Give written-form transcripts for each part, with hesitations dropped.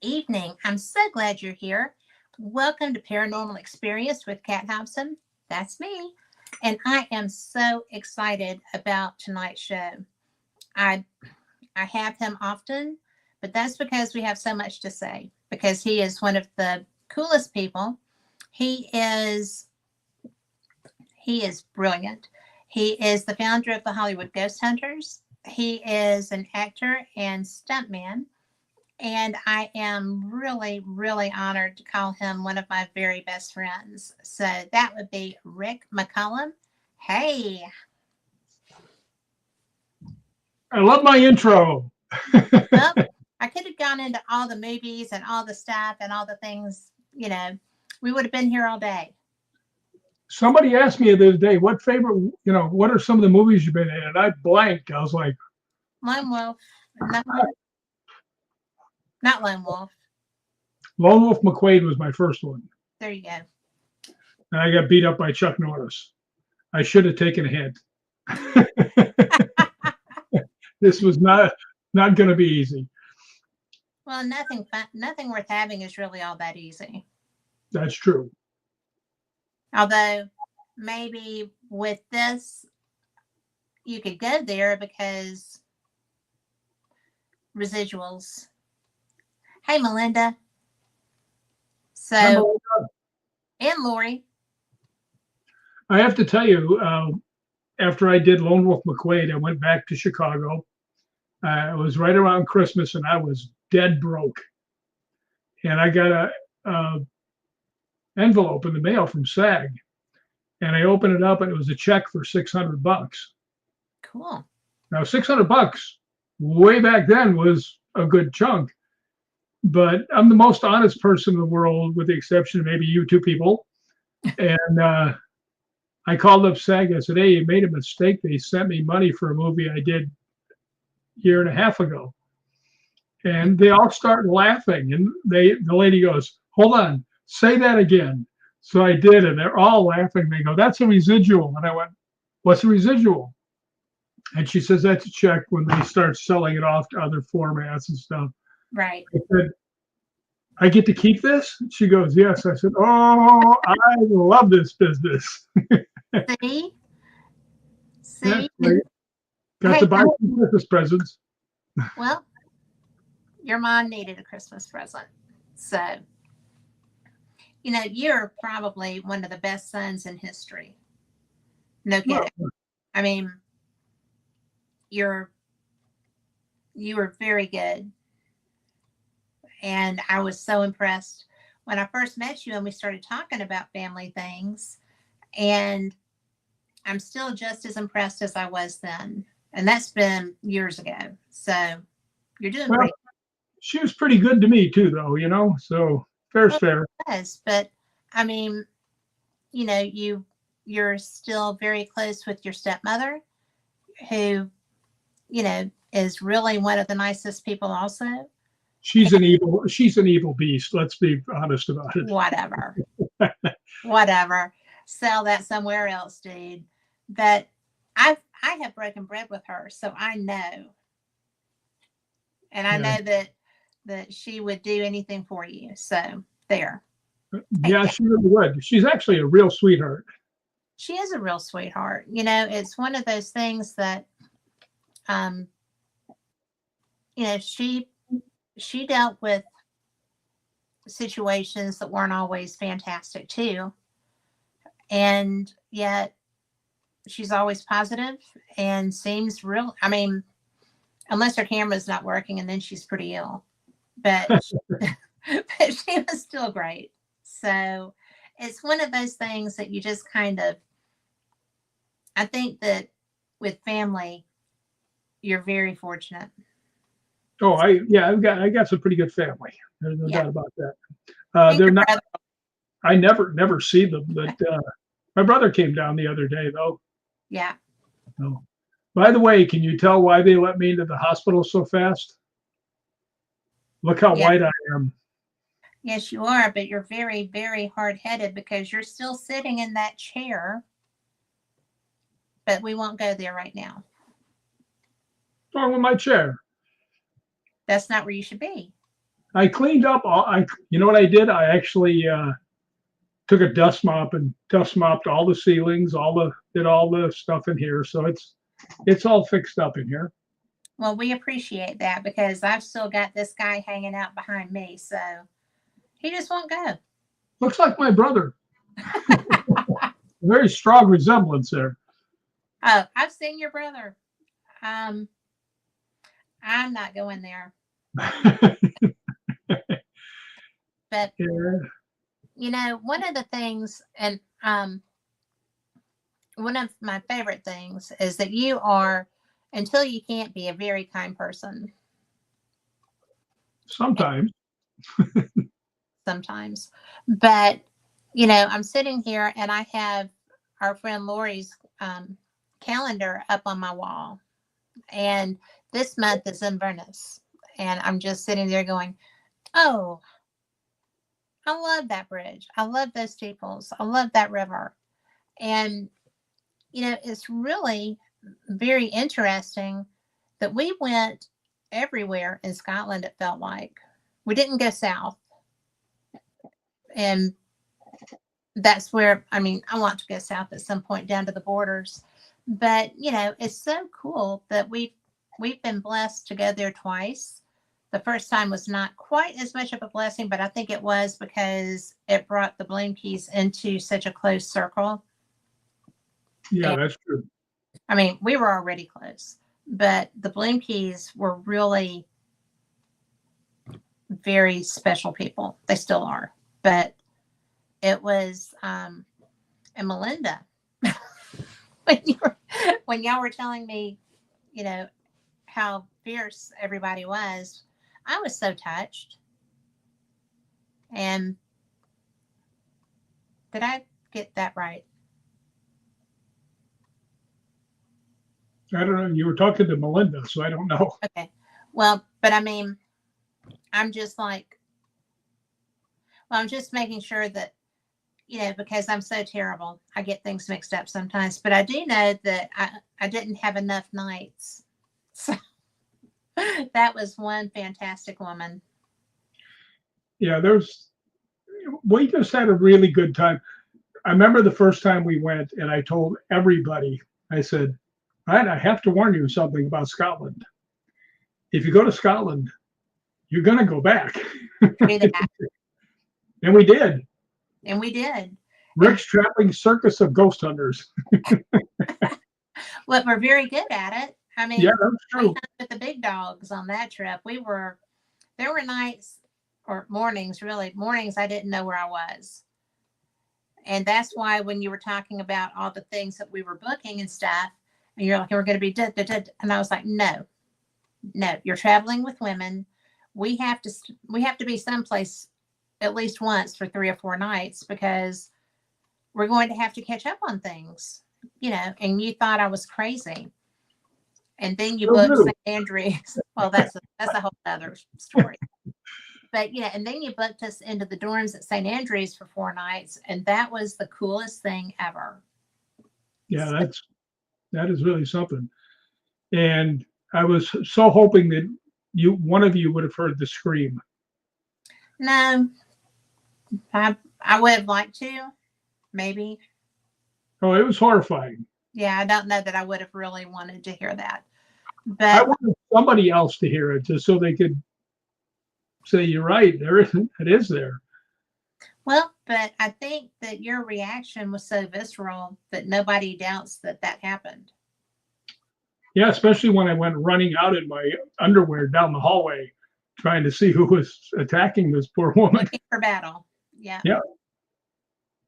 evening. I'm so glad you're here. Welcome to Paranormal Experience with Kat Hobson. That's me. And I am so excited about tonight's show. I I have him often, but that's because we have so much to say. Because he is one of the coolest people. He is he is brilliant. He is the founder of the Hollywood Ghost Hunters. He is an actor and stuntman. And I am really, really honored to call him one of my very best friends. So that would be Rick McCallum. Hey. I love my intro. Well, I could have gone into all the movies and all the stuff and all the things, we would have been here all day. Somebody asked me the other day, what are some of the movies you've been in? And I blanked. I was like, Lone Wolf. No, not Lone Wolf. Lone Wolf McQuade was my first one. There you go. And I got beat up by Chuck Norris. I should have taken a hint. This was not going to be easy. Well, nothing worth having is really all that easy. That's true. Although maybe with this, you could go there because residuals. Hey, Melinda. So, and Lori. I have to tell you, after I did Lone Wolf McQuade, I went back to Chicago. It was right around Christmas, and I was dead broke. And I got a envelope in the mail from SAG, and I opened it up, and it was a check for $600. Cool. Now, $600 way back then was a good chunk, but I'm the most honest person in the world, with the exception of maybe you two people. And I called up SAG. I said, "Hey, you made a mistake. They sent me money for a movie I did a year and a half ago." And they all started laughing. And the lady goes, "Hold on, say that again." So I did, and they're all laughing. They go, "That's a residual." And I went, "What's a residual?" And she says, "That's a check when they start selling it off to other formats and stuff." Right. I said, "I get to keep this?" She goes, "Yes." I said, "Oh, I love this business." See? Yeah, got to buy some Christmas presents. Well, your mom needed a Christmas present. So, you're probably one of the best sons in history. No kidding. Well, I mean, you were very good. And I was so impressed when I first met you and we started talking about family things. And I'm still just as impressed as I was then. And that's been years ago. So you're doing great. She was pretty good to me too, though, so fair's fair. Yes, but I mean, you're still very close with your stepmother, who, is really one of the nicest people also. She's an evil beast. Let's be honest about it. Whatever. Sell that somewhere else, dude. But I have broken bread with her, so I know. And I know that she would do anything for you. So there. Yeah, she really would. She's actually a real sweetheart. She is a real sweetheart. It's one of those things that she dealt with situations that weren't always fantastic too. And yet she's always positive and seems real. I mean, unless her camera's not working, and then she's pretty ill. But but she was still great. So it's one of those things that you just I think that with family, you're very fortunate. Oh, I got some pretty good family. There's no doubt about that. They're not. I never see them, but my brother came down the other day though. Yeah. Oh. By the way, can you tell why they let me into the hospital so fast? Look how white I am. Yes, you are, but you're very, very hard-headed because you're still sitting in that chair. But we won't go there right now. What's wrong with my chair? That's not where you should be. I cleaned up you know what I did? I actually took a dust mop and dust mopped all the ceilings, did all the stuff in here. So it's all fixed up in here. Well, we appreciate that because I've still got this guy hanging out behind me, so he just won't go. Looks like my brother. Very strong resemblance there. Oh, I've seen your brother. Um, I'm not going there. But Yeah. one of the things, and one of my favorite things is that you are, until you can't be, a very kind person. Sometimes. Sometimes, but I'm sitting here and I have our friend Lori's calendar up on my wall, and this month is Inverness, and I'm just sitting there going, "Oh, I love that bridge. I love those steeples. I love that river." And it's really very interesting that we went everywhere in Scotland. It felt like we didn't go south, and that's where, I want to go south at some point down to the borders. But it's so cool that we've been blessed to go there twice. The first time was not quite as much of a blessing, but I think it was because it brought the Bloom Keys into such a close circle. Yeah, And, that's true. we were already close, but the Bloom Keys were really very special people. They still are, but it was, and Melinda, when y'all were telling me, how fierce everybody was, I was so touched. And did I get that right? I don't know. You were talking to Melinda, so I don't know. Okay. Well, but I'm just making sure that, because I'm so terrible, I get things mixed up sometimes. But I do know that I didn't have enough nights. So that was one fantastic woman. Yeah, we just had a really good time. I remember the first time we went, and I told everybody, I said, "Right, I have to warn you something about Scotland. If you go to Scotland, you're going to go back." Do that. And we did. And we did. Rick's Traveling Circus of Ghost Hunters. Well, we're very good at it. Yeah, that's We true. hunt with the big dogs on that trip. There were nights or mornings, really, mornings I didn't know where I was. And that's why when you were talking about all the things that we were booking and stuff, and you're like, we're going to be, da, da, da, and I was like, no, you're traveling with women. We have to be someplace at least once for 3 or 4 nights because we're going to have to catch up on things, and you thought I was crazy. And then you booked St. Andrews. Well, that's a whole other story. But and then you booked us into the dorms at St. Andrews for 4 nights, and that was the coolest thing ever. Yeah, that is really something. And I was so hoping that one of you would have heard the scream. No, I would have liked to, maybe. Oh, it was horrifying. Yeah, I don't know that I would have really wanted to hear that. I But wanted somebody else to hear it just so they could say, "You're right. It is there." well, but I think that your reaction was so visceral that nobody doubts that happened. Yeah, especially when I went running out in my underwear down the hallway, trying to see who was attacking this poor woman. Looking for battle. Yeah. Yeah.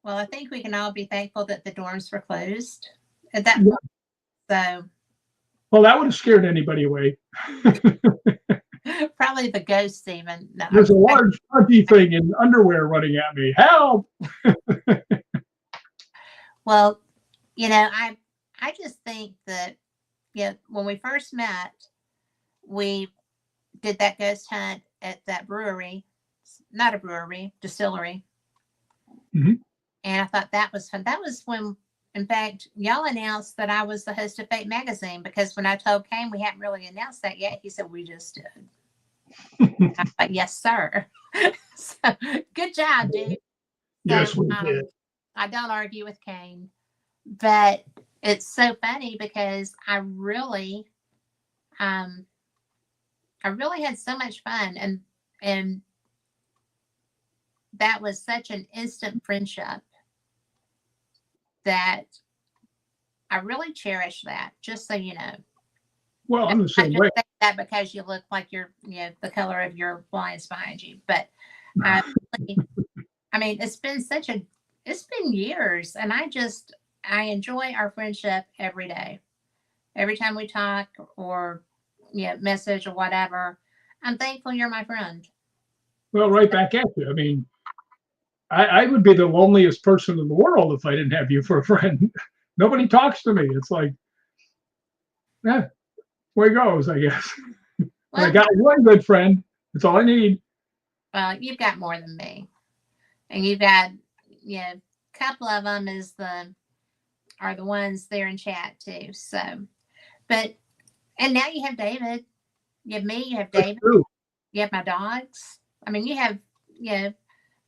Well, I think we can all be thankful that the dorms were closed at that point. So, well, that would have scared anybody away. probably the ghosts even. No, There's a large funky thing in underwear running at me. Help! Well, I just think that when we first met, we did that ghost hunt at that brewery, not a brewery, distillery. Mm-hmm. And I thought that was fun. That was when, in fact, y'all announced that I was the host of Fate magazine, because when I told Kane we hadn't really announced that yet, he said, we just did. But yes, sir. So good job, dude. So Yes, we did. I don't argue with Kane, but it's so funny because um, I really had so much fun, and that was such an instant friendship that I really cherish that. Just so you know, Well, and I'm the I'm not same just way. saying that because you look like the color of your blinds behind you, but I, really, I mean, it's been years, and I enjoy our friendship every day. Every time we talk or message or whatever, I'm thankful you're my friend. Well, right back at you. I mean, I would be the loneliest person in the world if I didn't have you for a friend. Nobody talks to me. It's like, yeah, way goes, I guess. But I Well, got one good friend. That's all I need. you've got more than me, and you've got a couple of them are the ones there in chat too. So, but and now you have David, you have me, you have That's David, true. you have my dogs. I mean, you have you know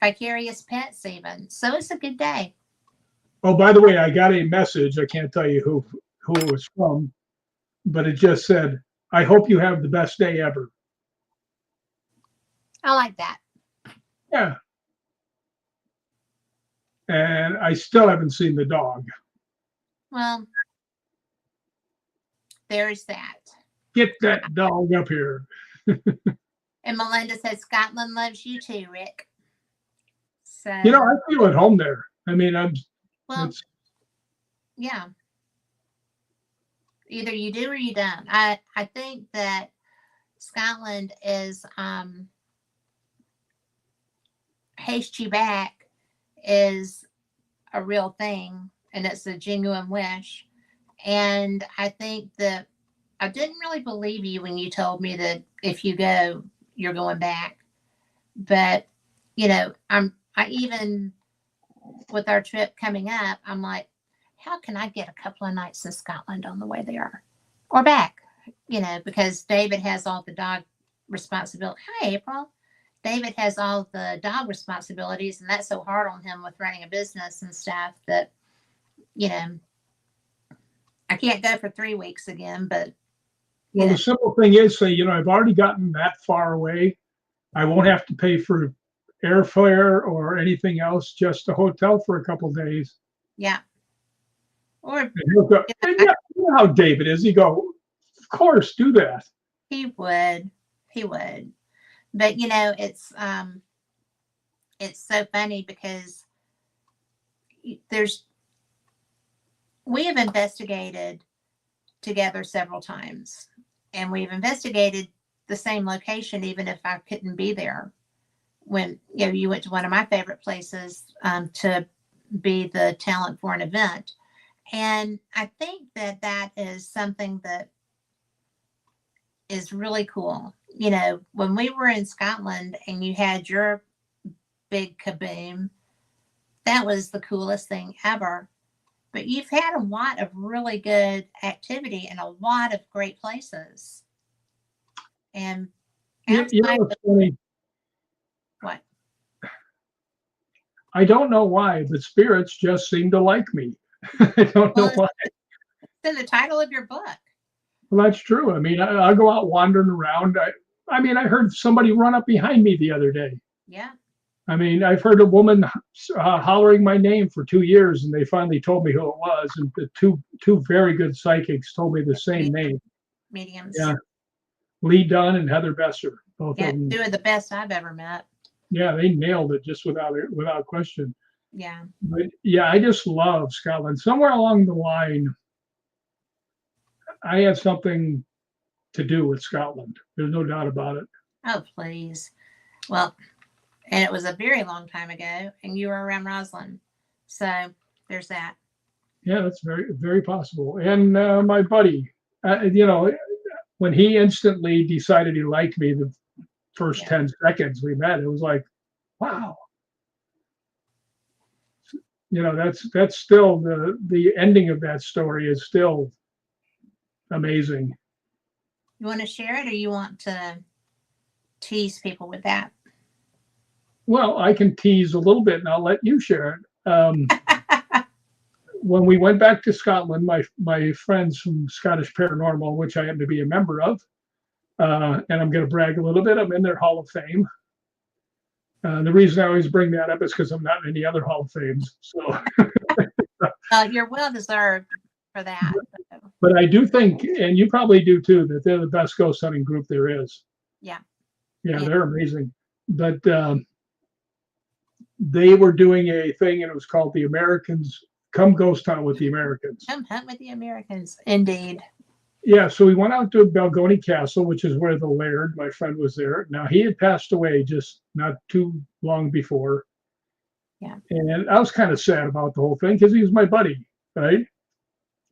vicarious pets even. So it's a good day. Oh, by the way, I got a message. I can't tell you who it was from, but it just said, "I hope you have the best day ever." I like that. Yeah, and I still haven't seen the dog. Well, there's that. Get that dog up here. And Melinda said Scotland loves you too, Rick. You know, So, I feel at home there. I mean, I'm. well, It's yeah, either you do or you don't. I think that Scotland is haste you back is a real thing, and it's a genuine wish. And I think that I didn't really believe you when you told me that if you go, you're going back. But I even with our trip coming up, I'm like, how can I get a couple of nights in Scotland on the way there or back? Because David has all the dog responsibility. Hi, April. David has all the dog responsibilities, and that's so hard on him with running a business and stuff that, you know, I can't go for 3 weeks again, but, you well, know, the simple thing is, say, I've already gotten that far away. I won't have to pay for airfare or anything else, just a hotel for a couple of days. yeah. Or, And he'll go, and yeah, you know how David is. He go, of course, do that. he would. He would. But, it's so funny because there's, we have investigated together several times, and we've investigated the same location even if I couldn't be there. When you went to one of my favorite places to be the talent for an event, and I think that is something that is really cool. When we were in Scotland and you had your big kaboom, that was the coolest thing ever. But you've had a lot of really good activity and a lot of great places. And outside of It's funny. what? I don't know why, but spirits just seem to like me. I don't Well, know it's why. in the title of your book. Well, that's true. I mean, I go out wandering around. I mean, I heard somebody run up behind me the other day. Yeah. I mean, I've heard a woman hollering my name for 2 years, and they finally told me who it was. And the two very good psychics told me the same name. Mediums. Yeah, Lee Dunn and Heather Besser, both Yeah, of them. two of the best I've ever met. Yeah, they nailed it just without question. Yeah. But yeah, I just love Scotland. Somewhere along the line, I had something to do with Scotland. There's no doubt about it. Oh, please. Well, and it was a very long time ago, and you were around Roslyn. So there's that. Yeah, that's very, very possible. And my buddy, when he instantly decided he liked me the first Yeah. 10 seconds we met, it was like, wow. That's still the ending of that story is still amazing. You want to share it, or you want to? tease people with that? Well, I can tease a little bit, and I'll let you share it. When we went back to Scotland, my friends from Scottish Paranormal, which I happen to be a member of, and I'm going to brag a little bit, I'm in their Hall of Fame. The reason I always bring that up is because I'm not in any other Hall of Fames. So, You're well deserved for that. but I do think, and you probably do too, that they're the best ghost hunting group there is. Yeah. Yeah, they're amazing. But they were doing a thing, and it was called the Americans Come Ghost Hunt with the Americans. Come hunt with the Americans, indeed. Yeah, so we went out to Balgony Castle, which is where the Laird, my friend, was there. Now he had passed away just not too long before. Yeah. And I was kind of sad about the whole thing because he was my buddy, right?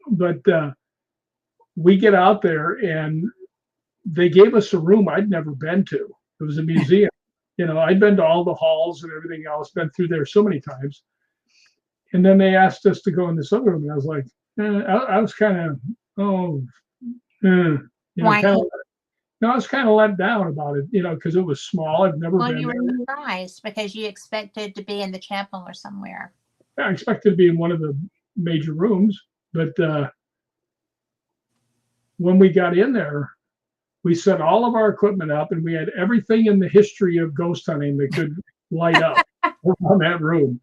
But we get out there and they gave us a room I'd never been to. It was a museum. I'd been to all the halls and everything else, been through there so many times. And then they asked us to go in this other room. And I was like, I was kind of, I was kind of let down about it, because it was small. I've never been you were there. surprised because you expected to be in the chapel or somewhere. I expected to be in one of the major rooms, but when we got in there, we set all of our equipment up, and we had everything in the history of ghost hunting that could light up around that room.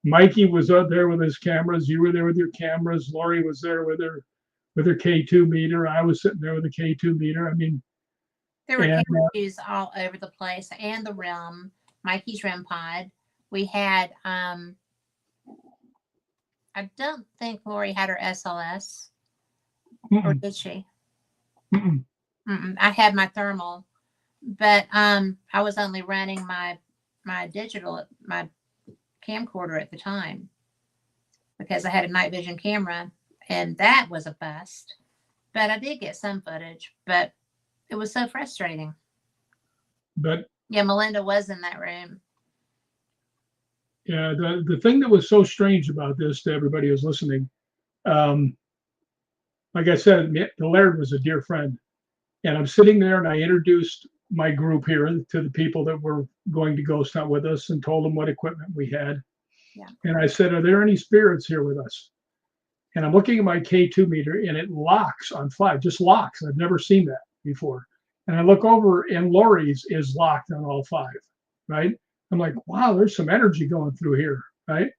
Mikey was up there with his cameras. You were there with your cameras. Lori was there with her K2 meter. I was sitting there with a K2 meter. I mean, there were interviews all over the place, and the REM, Mikey's REM pod. We had, I don't think Lori had her SLS, or did she? I had my thermal, but I was only running my digital, my camcorder at the time, because I had a night vision camera, and that was a bust. But I did get some footage, but it was so frustrating. But yeah, Melinda was in that room. Yeah, the thing that was so strange about this to everybody who's listening, like I said, the Laird was a dear friend. And I'm sitting there and I introduced my group here to the people that were going to ghost hunt with us and told them what equipment we had. Yeah. And I said, are there any spirits here with us? And I'm looking at my K2 meter and it locks on 5, just locks. I've never seen that before. And I look over and Lori's is locked on all 5, right? I'm like, wow, there's some energy going through here, right?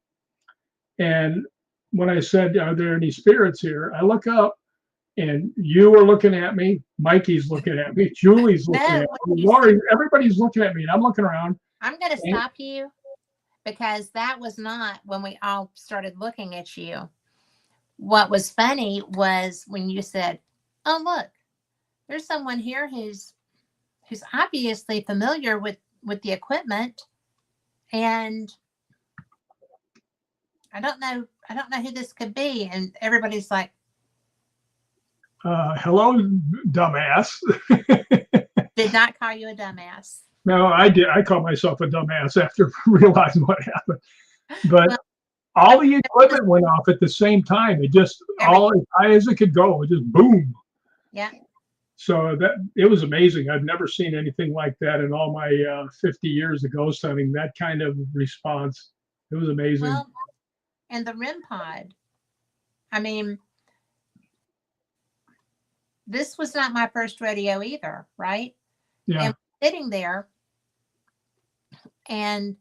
And when I said, are there any spirits here? I look up and you were looking at me. Mikey's looking at me. Julie's looking at me. Lori, everybody's looking at me. And I'm looking around. I'm going to stop you because that was not when we all started looking at you. What was funny was when you said, oh, look, there's someone here who's obviously familiar with the equipment. And I don't know who this could be. And everybody's like, hello, dumbass. Did not call you a dumbass. No, I did. I called myself a dumbass after realizing what happened. But all the equipment went off at the same time. It just all as high as it could go. It just boom. Yeah. So it was amazing. I've never seen anything like that in all my 50 years of ghost hunting. That kind of response. It was amazing. Well, and the REM pod. I mean, this was not my first rodeo either, right? Yeah. And sitting there, and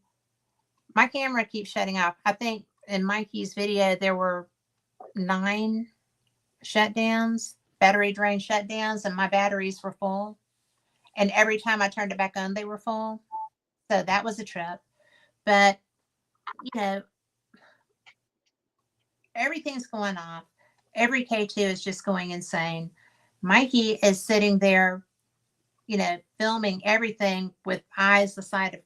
my camera keeps shutting off. I think in Mikey's video there were 9 shutdowns, battery drain shutdowns, and my batteries were full. And every time I turned it back on, they were full. So that was a trip. But everything's going off. Every K2 is just going insane. Mikey is sitting there, filming everything with eyes the size of,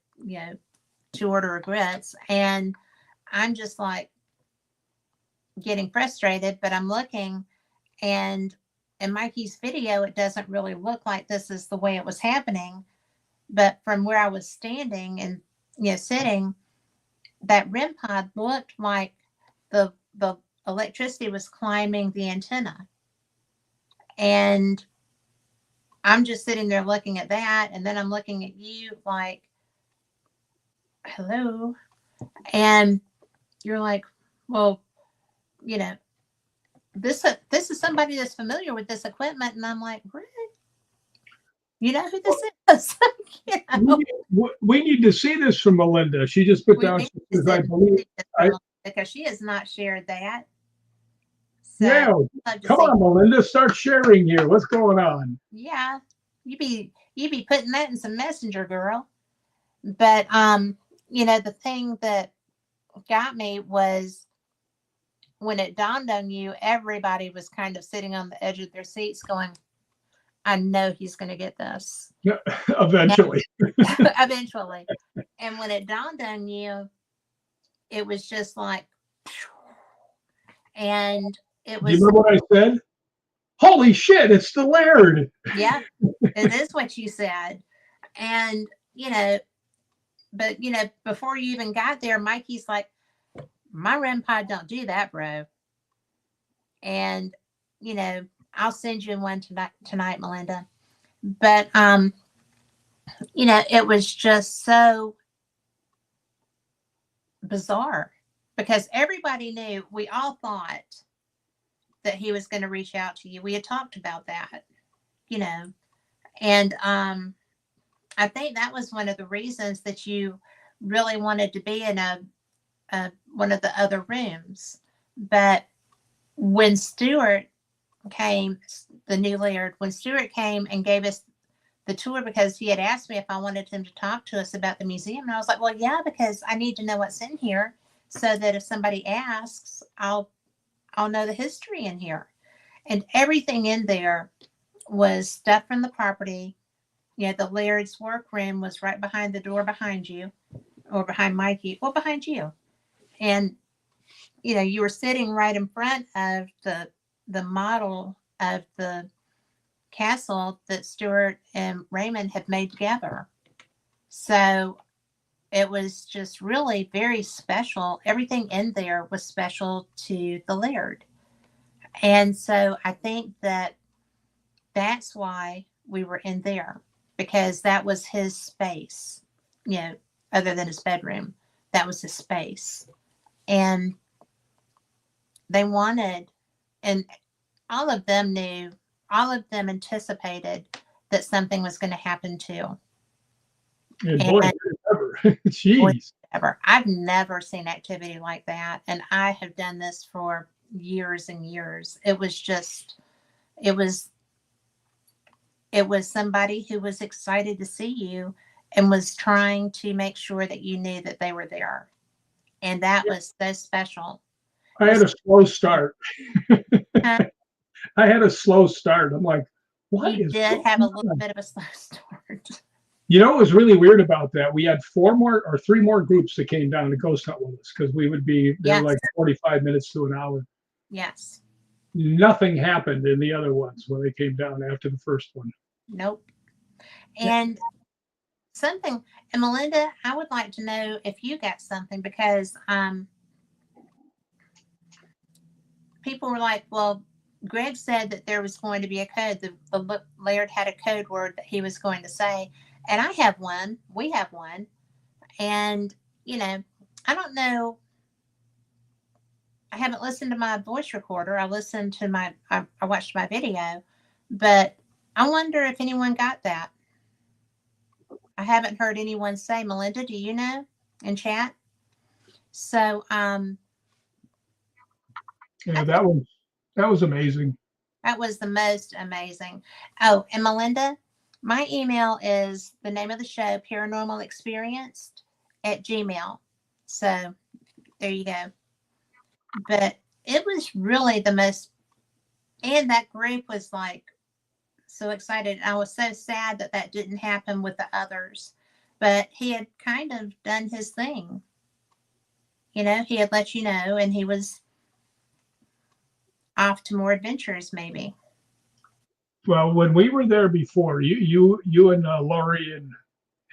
2 order of grits. And I'm just like getting frustrated, but I'm looking, and in Mikey's video, it doesn't really look like this is the way it was happening. But from where I was standing and, sitting, that REM pod looked like the electricity was climbing the antenna. And I'm just sitting there looking at that, and then I'm looking at you like, hello. And you're like, well, you know, this is somebody that's familiar with this equipment. And I'm like, Rick, you know who this is? You know, We need to see this from Melinda. She just put we down, need she to says, I sit believe, I, because she has not shared that. So yeah, I'd love to come see. on, Melinda, start sharing here. What's going on? Yeah, you be putting that in some messenger, girl. But the thing that got me was when it dawned on you, everybody was kind of sitting on the edge of their seats going, I know he's going to get this. Yeah, eventually. Eventually. And when it dawned on you, it was just like, and it Do you was, remember what I said? Holy shit, it's the Laird. yeah, it is what you said. And, but, before you even got there, Mikey's like, my REM pod don't do that, bro. And, I'll send you one tonight, Melinda. But, it was just so bizarre because everybody knew, we all thought that he was going to reach out to you. We had talked about that, and I think that was one of the reasons that you really wanted to be in one of the other rooms. But when Stuart came, the new Laird, when Stuart came and gave us the tour, because he had asked me if I wanted him to talk to us about the museum, and I was like, well, yeah, because I need to know what's in here so that if somebody asks, I'll know the history in here. And everything in there was stuff from the property. The Laird's workroom was right behind the door behind you, or behind Mikey, or behind you. And, you were sitting right in front of the model of the castle that Stuart and Raymond had made together. So it was just really very special. Everything in there was special to the Laird. And so I think that's why we were in there, because that was his space, other than his bedroom. That was his space. And they wanted, and all of them knew, all of them anticipated that something was going to happen too. And And boy, jeez. ever. I've never seen activity like that. And I have done this for years and years. It was somebody who was excited to see you and was trying to make sure that you knew that they were there. And that was so special. I had a slow start. Uh, I had a slow start. I'm like, what you is did going have a little on? bit of a slow start. You know what was really weird about that? We had 3 more groups that came down to ghost hunt with us because we would be there Yes. like 45 minutes to an hour. Yes. Nothing happened in the other ones when they came down after the first one. Nope. And something, and Melinda, I would like to know if you got something, because people were like, well, Greg said that there was going to be a code. The Laird had a code word that he was going to say. And I have one. We have one. And, I don't know. I haven't listened to my voice recorder. I watched my video. But I wonder if anyone got that. I haven't heard anyone say. Melinda, do you know, in chat? So, Yeah, that was amazing. that was the most amazing. Oh, and Melinda, my email is the name of the show, Paranormal Experienced @gmail. So there you go. But it was really the most, and that group was like so excited. I was so sad that didn't happen with the others, but he had kind of done his thing. He had let you know, and he was off to more adventures, maybe. Well, when we were there before, you and Laurie and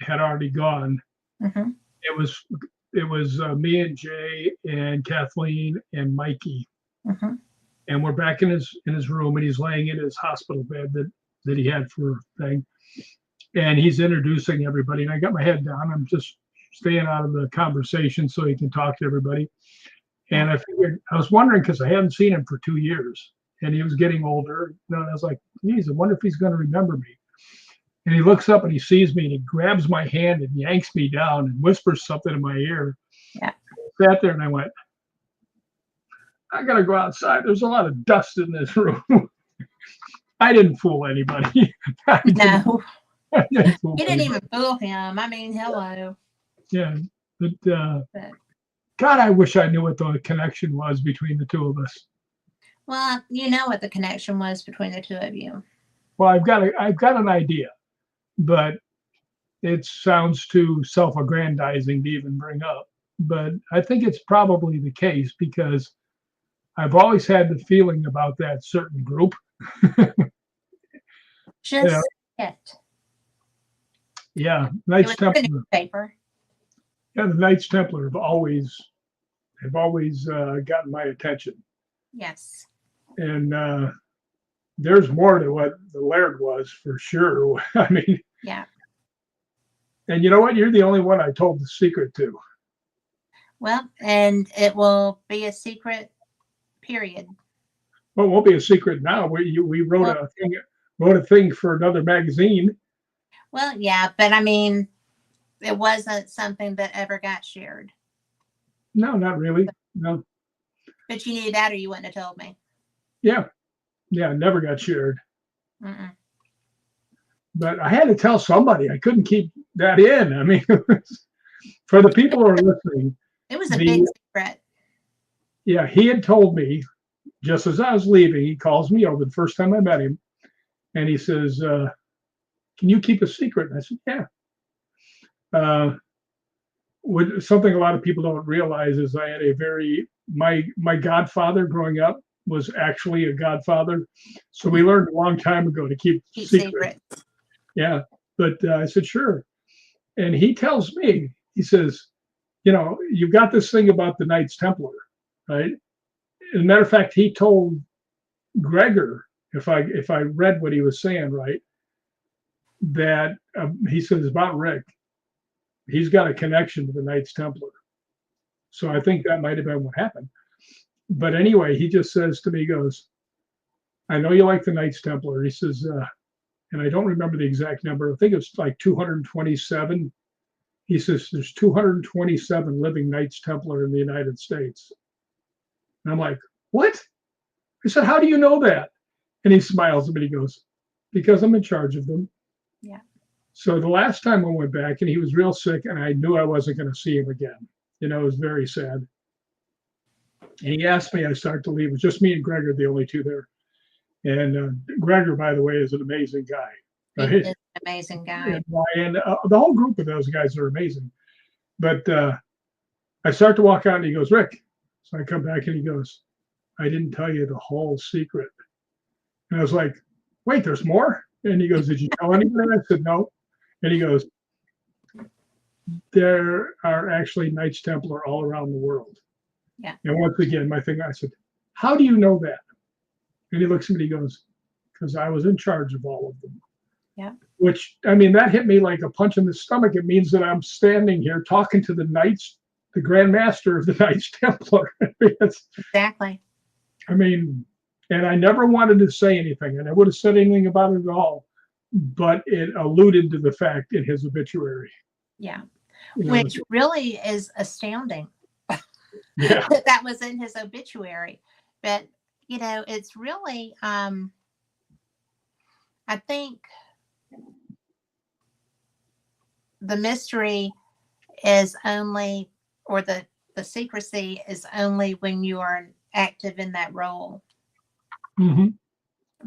had already gone. Mm-hmm. It was me and Jay and Kathleen and Mikey, Mm-hmm. and we're back in his room, and he's laying in his hospital bed that that he had for thing. And he's introducing everybody. And I got my head down. I'm just staying out of the conversation so he can talk to everybody. And I figured, I was wondering because I hadn't seen him for 2 years and he was getting older. And I was like, geez, I wonder if he's going to remember me. And he looks up and he sees me and he grabs my hand and yanks me down and whispers something in my ear. Yeah. I sat there and I went, I got to go outside. There's a lot of dust in this room. I didn't fool anybody. No, didn't fool you didn't anybody. even fool him. I mean, hello. Yeah. But But, God, I wish I knew what the connection was between the two of us. well, you know what the connection was between the two of you. Well, I've got an idea, but it sounds too self-aggrandizing to even bring up. But I think it's probably the case because I've always had the feeling about that certain group. Just it. Yeah, It Knights was in the Templar. newspaper. Yeah, the Knights Templar have always gotten my attention. Yes. And there's more to what the Laird was for sure. I mean, Yeah. and you know what? You're the only one I told the secret to. Well, and it will be a secret, period. Well, it won't be a secret now. We wrote a thing for another magazine. Well, yeah, but I mean, it wasn't something that ever got shared. No, not really. No. But you knew that, or you wouldn't have told me. Yeah, never got shared. Mm-mm. But I had to tell somebody. I couldn't keep that in. I mean, for the people who are listening, It was a big secret. yeah, he had told me just as I was leaving. He calls me over the first time I met him, and he says, "Can you keep a secret?" And I said, "Yeah." Something a lot of people don't realize is I had my godfather growing up was actually a godfather, so we learned a long time ago to keep secrets. Yeah, but I said sure, and he tells me, he says, you've got this thing about the Knights Templar, right? As a matter of fact, he told Gregor, if I read what he was saying right, that he says about Rick, he's got a connection to the Knights Templar. So I think that might have been what happened. But anyway, he just says to me, he goes, I know you like the Knights Templar. He says, and I don't remember the exact number. I think it was like 227. He says, there's 227 living Knights Templar in the United States. And I'm like, what? I said, how do you know that? And he smiles at me. He goes, because I'm in charge of them. Yeah. So the last time I went back and he was real sick and I knew I wasn't going to see him again. It was very sad. And he asked me, I started to leave. It was just me and Gregor, the only two there. And Gregor, by the way, is an amazing guy. Right? He is an amazing guy. And the whole group of those guys are amazing. But I start to walk out and he goes, Rick. So I come back and he goes, I didn't tell you the whole secret. And I was like, wait, there's more? And he goes, did you tell anybody? I said, no. And he goes, there are actually Knights Templar all around the world. Yeah. And once again, I said, how do you know that? And he looks at me and he goes, because I was in charge of all of them. Yeah. Which, I mean, that hit me like a punch in the stomach. It means that I'm standing here talking to the Knights, the Grand Master of the Knights Templar. Exactly. I mean, and I never wanted to say anything, and I would have said anything about it at all, but it alluded to the fact in his obituary. Yeah. Which really is astounding. Yeah. That was in his obituary. But, it's really, I think the mystery is only, or the secrecy is only when you are active in that role. Mm-hmm.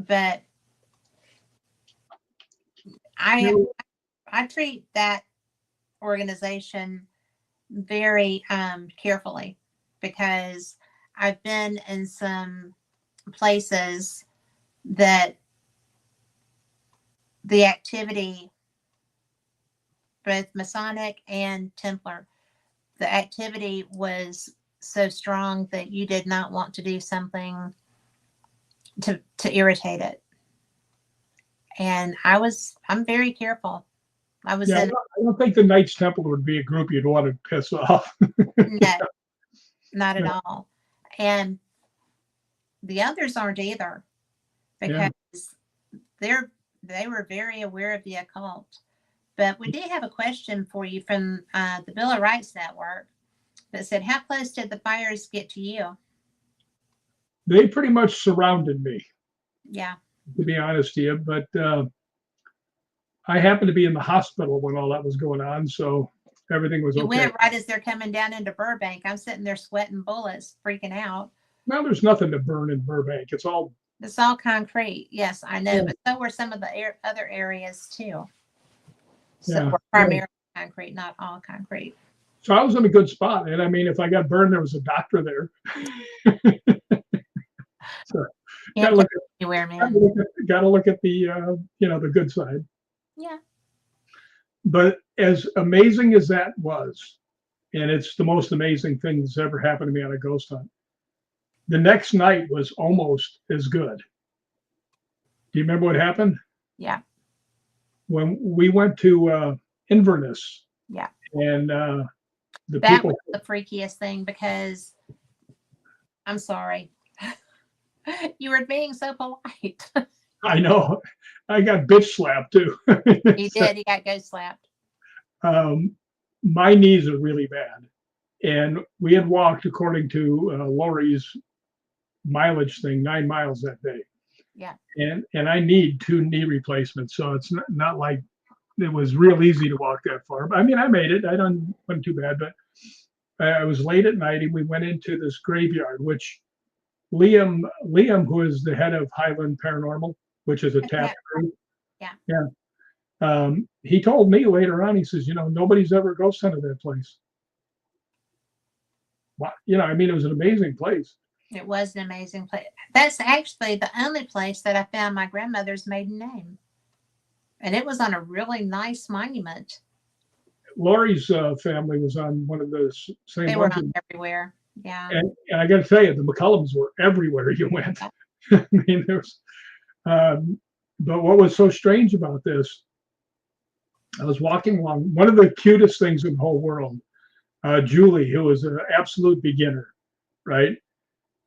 But I treat that organization very carefully because I've been in some places that the activity, both Masonic and Templar, the activity was so strong that you did not want to do something to irritate it. And I'm very careful. I was Yeah, in, I don't think the Knights Templar would be a group you'd want to piss off. no, not at Yeah, all. And the others aren't either, yeah. because they're they were very aware of the occult. But we did have a question for you from the Bill of Rights Network that said, "How close did the fires get to you?" They pretty much surrounded me, Yeah, to be honest to you. But I happened to be in the hospital when all that was going on, so everything was you okay. went right as they're coming down into Burbank. I'm sitting there sweating bullets, freaking out. Now there's nothing to burn in Burbank. It's all It's all concrete. Yes, I know, yeah, but so were some of the other areas too. So yeah. were primarily concrete, not all concrete. So I was in a good spot, and I mean, if I got burned, there was a doctor there. So Can't gotta go look at anywhere, gotta man. look at, gotta look at the the good side. Yeah. But as amazing as that was, and it's the most amazing thing that's ever happened to me on a ghost hunt. The next night was almost as good. Do you remember what happened? Yeah. When we went to Inverness Yeah. and the That was people, the freakiest thing because I'm sorry. You were being so polite. I know, I got bitch slapped too. He did. He got ghost slapped. um, my knees are really bad. And we had walked, according to Lori's mileage thing, 9 miles that day. Yeah. And I need 2 knee replacements. So it's not like it was real easy to walk that far. But I mean, I made it. Wasn't too bad. But I was late at night and we went into this graveyard, which Liam, who is the head of Highland Paranormal, which is a Yeah. tap group. Yeah. Yeah. He told me later on, he says, nobody's ever ghost hunted that place. I mean, it was an amazing place. It was an amazing place. That's actually the only place that I found my grandmother's maiden name. And it was on a really nice monument. Lori's family was on one of those same They were ones. on everywhere. Yeah. And I got to tell you, the McCallums were everywhere you went. I mean, but what was so strange about this, I was walking along, one of the cutest things in the whole world, Julie, who was an absolute beginner, right?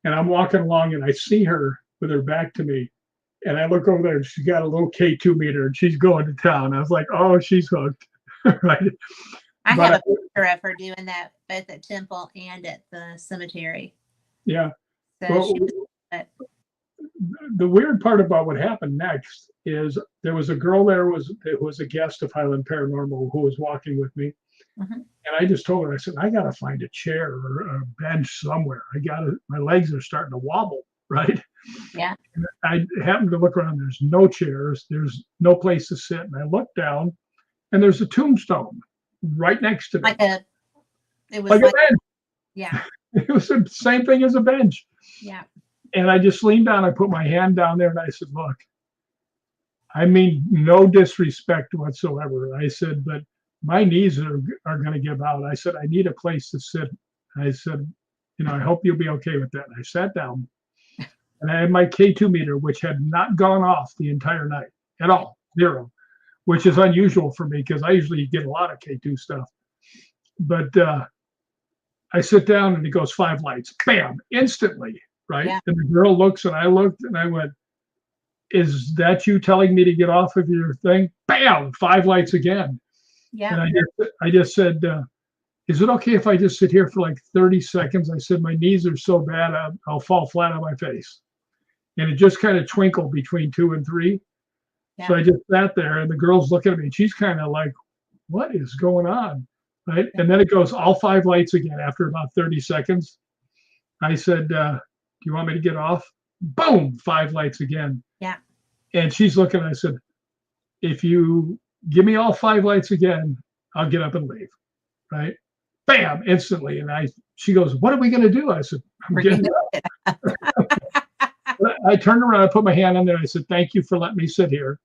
And I'm walking along and I see her with her back to me. And I look over there and she's got a little K2 meter and she's going to town. I was like, oh, she's hooked. Right. I But have a picture of her doing that both at temple and at the cemetery. yeah. So Well, she was, the weird part about what happened next is there was a girl there who was a guest of Highland Paranormal who was walking with me. Mhm. And I just told her, I said, I got to find a chair or a bench somewhere. My legs are starting to wobble, right? Yeah. And I happened to look around. There's no chairs. There's no place to sit. And I looked down and there's a tombstone right next to me. It was like a bench. yeah. It was the same thing as a bench. Yeah. And I just leaned down. I put my hand down there and I said, look, I mean, no disrespect whatsoever. I said, but my knees are going to give out. I said, I need a place to sit. I said, I hope you'll be okay with that. And I sat down and I had my K2 meter, which had not gone off the entire night at all, 0, which is unusual for me because I usually get a lot of K2 stuff. But I sit down and it goes 5 lights, bam, instantly, right? Yeah. And the girl looks and I looked and I went, is that you telling me to get off of your thing? Bam, 5 lights again. Yeah. And I just said, is it okay if I just sit here for like 30 seconds? I said, my knees are so bad, I'll fall flat on my face. And it just kind of twinkled between 2 and 3. Yeah. So I just sat there and the girl's looking at me and she's kind of like, what is going on? Right. And then it goes all 5 lights again after about 30 seconds. I said, do you want me to get off? Boom, 5 lights again. Yeah. And she's looking, I said, if you give me all 5 lights again, I'll get up and leave. Right. Bam, instantly. And she goes, what are we going to do? I said, I'm getting up. I turned around, I put my hand on there. I said, thank you for letting me sit here.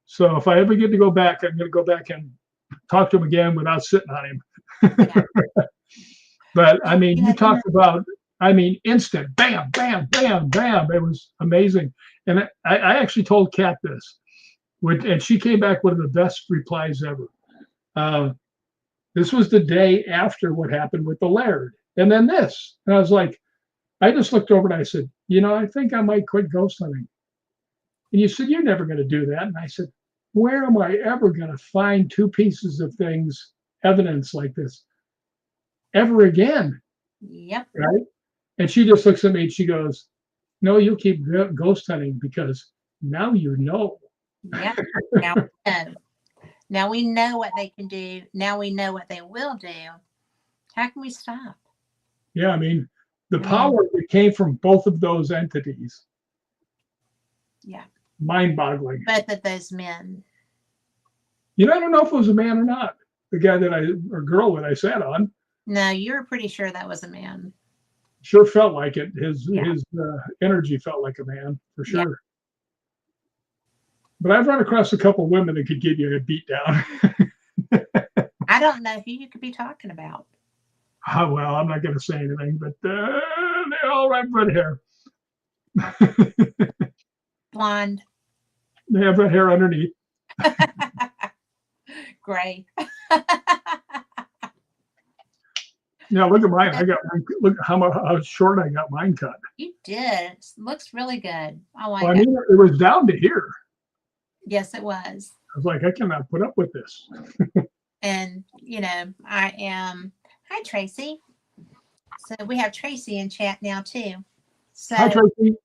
So if I ever get to go back, I'm going to go back and talk to him again without sitting on him. Yeah. But I mean, you talked about, instant, bam, bam, bam, bam. It was amazing. And I actually told Kat this. And she came back with one of the best replies ever. Uh, this was the day after what happened with the Laird. And then this. And I was like, I just looked over and I said, I think I might quit ghost hunting. And you said, you're never going to do that. And I said, where am I ever going to find two pieces of things, evidence like this ever again? Yep. Right. And she just looks at me and she goes, no, you'll keep ghost hunting because now you know. Yep. Now we know. Now we know what they can do. Now we know what they will do. How can we stop? Yeah, I mean, the power that came from both of those entities. Yeah. Mind-boggling. Both of those men. I don't know if it was a man or not. The guy or girl that I sat on. No, you were pretty sure that was a man. Sure felt like it. His energy felt like a man, for sure. Yeah. But I've run across a couple of women that could give you a beat down. I don't know who you could be talking about. Oh, well, I'm not going to say anything, but they all have red hair. Blonde. They have red hair underneath. Gray. Yeah, look at mine. Look how short I got mine cut. You did. It looks really good. I like it. I mean, it was down to here. Yes, it was. I was like, I cannot put up with this. And, I am. Hi, Tracy. So we have Tracy in chat now, too. So, hi, Tracy.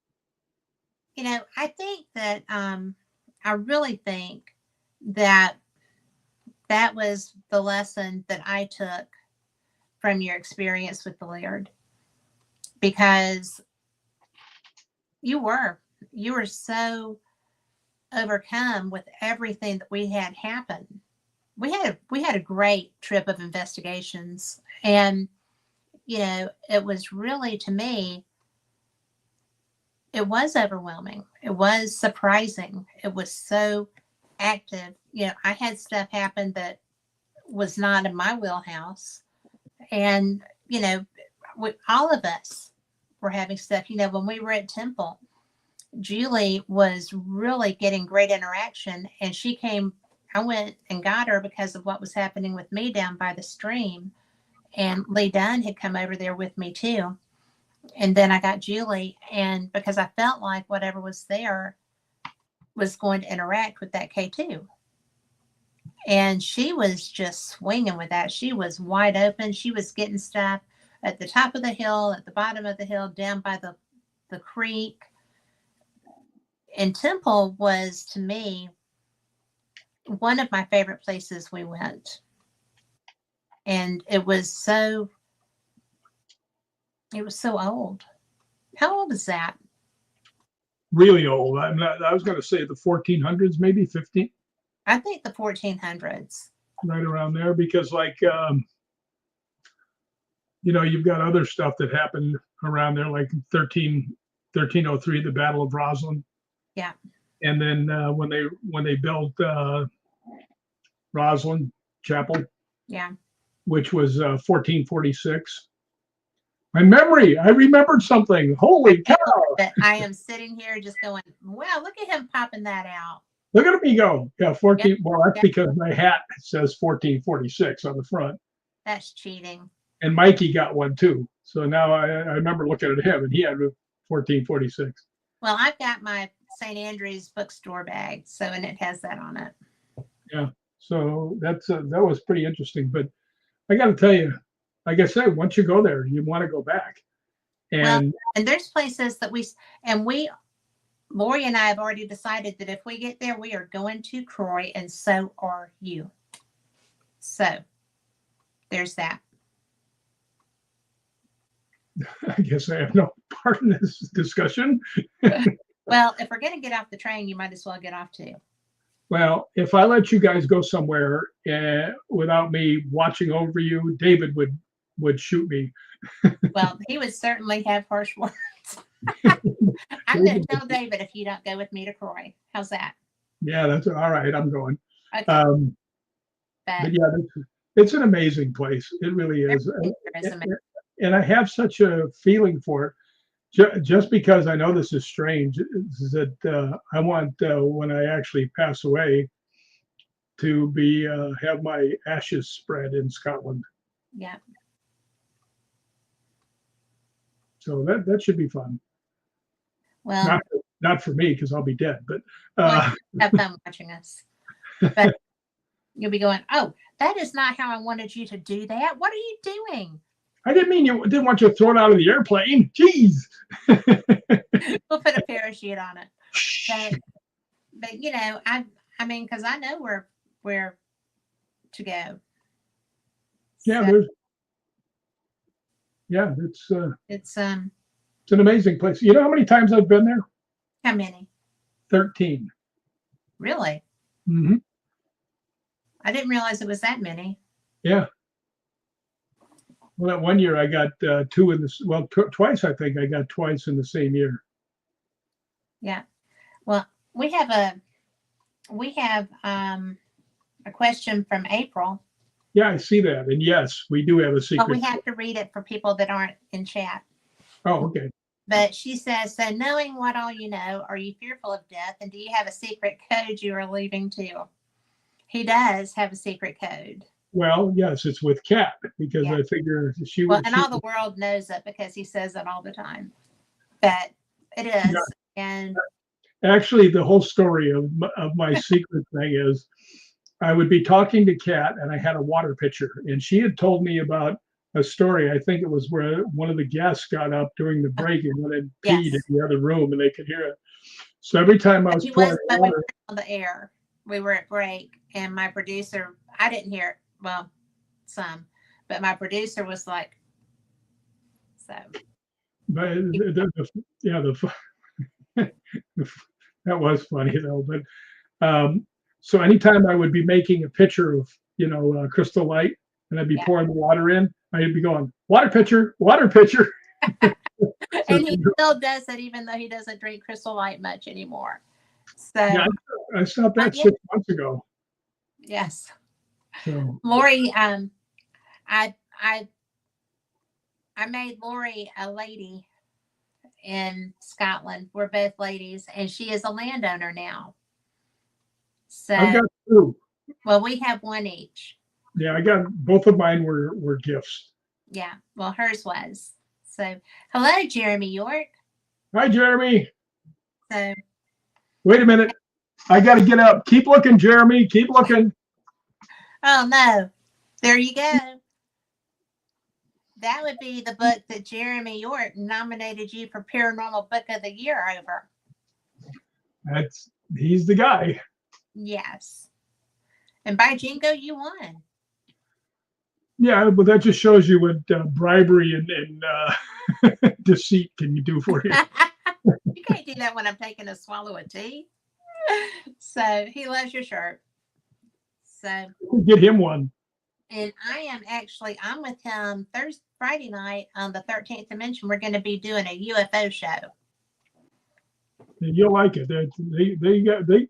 I think that, I really think that was the lesson that I took from your experience with the Laird, because you were so overcome with everything that we had happen. We had a great trip of investigations, and it was really, to me, it was overwhelming. It was surprising. It was so active. I had stuff happen that was not in my wheelhouse, and all of us were having stuff. When we were at Temple, Julie was really getting great interaction, and she came. I went and got her because of what was happening with me down by the stream, and Lee Dunn had come over there with me too. And then I got Julie, and because I felt like whatever was there was going to interact with that K2. And she was just swinging with that. She was wide open. She was getting stuff at the top of the hill, at the bottom of the hill, down by the creek. And Temple was, to me, one of my favorite places we went. And it was so old. How old is that? Really old. I was going to say the 1400s, maybe 15. I think the 1400s. Right around there, because you've got other stuff that happened around there, like 1303, the Battle of Roslyn. Yeah. And then when they built Roslyn Chapel. Yeah. Which was 1446. My memory, I remembered something. Holy cow. I am sitting here just going, wow, look at him popping that out. Look at me go. Yeah, 14. Yep. Well, that's because my hat says 1446 on the front. That's cheating. And Mikey got one too. So now I remember looking at him, and he had 1446. Well, I've got my St. Andrew's bookstore bag, and it has that on it. Yeah. So that was pretty interesting. But I got to tell you, like I said, once you go there, you want to go back. And there's places that Lori and I have already decided that if we get there, we are going to Croy, and so are you. So there's that. I guess I have no part in this discussion. Well, if we're going to get off the train, you might as well get off too. Well, if I let you guys go somewhere without me watching over you, David would shoot me. Well, he would certainly have harsh words. I'm going to tell David if you don't go with me to Croy. How's that? Yeah, that's all right. I'm going. Okay. But yeah, it's an amazing place. It really is. And I have such a feeling for it, just because I know this is strange, is that I want when I actually pass away to be have my ashes spread in Scotland. Yeah. So that should be fun. Well, Not not for me because I'll be dead, but well, uh, have fun watching us. But you'll be going, oh, that is not how I wanted you to do that. What are you doing? I didn't mean you didn't want you to throw it out of the airplane. Jeez. We'll put a parachute on it. But I mean, because I know where to go. Yeah, So there's it's it's an amazing place. You know how many times I've been there? how many? 13. Really? Hmm. I didn't realize it was that many. Yeah. Well, that one year I got two in this. Well, twice I think I got twice in the same year. Yeah. Well, we have a question from April, Yeah, I see that, and yes, we do have a but secret. we have to read it for people that aren't in chat. Oh, okay. But she says, so knowing what all you know, are you fearful of death? And do you have a secret code you are leaving to? He does have a secret code. Well, yes, it's with Kat because Yeah. I figure she Well, would. and all the world knows it because he says it all the time. But it is. Yeah. And Actually, the whole story of my secret thing is I would be talking to Kat and I had a water pitcher and she had told me about a story. I think it was where one of the guests got up during the break and went and peed yes. in the other room and they could hear it. So every time I was pouring But we water, were on the air. We were at break and my producer, I didn't hear it. Well, some, but my producer was like, so. but yeah, that was funny though. But so anytime I would be making a pitcher of Crystal Light and I'd be Yeah. pouring the water in, I'd be going water pitcher, water pitcher. And he still does it even though he doesn't drink Crystal Light much anymore. So yeah, I stopped that 6 months ago. Yes. So Lori, I made Lori a lady in Scotland. We're both ladies, and she is a landowner now. So I've got two. well, we have one each. Yeah, I got both of mine were gifts. Yeah. Well, hers was. So hello, Jeremy York. Hi, Jeremy. So Wait a minute. I got to get up. Keep looking, Jeremy. Keep looking. oh no. There you go. That would be the book that Jeremy York nominated you for Paranormal Book of the Year over. He's the guy. Yes. And by Jingo, you won. Yeah, but that just shows you what bribery and deceit can you do for you. You can't do that when I'm taking a swallow of tea. So he loves your shirt. So Get him one. and I'm with him Friday night on the 13th Dimension. We're going to be doing a UFO show. And you'll like it. They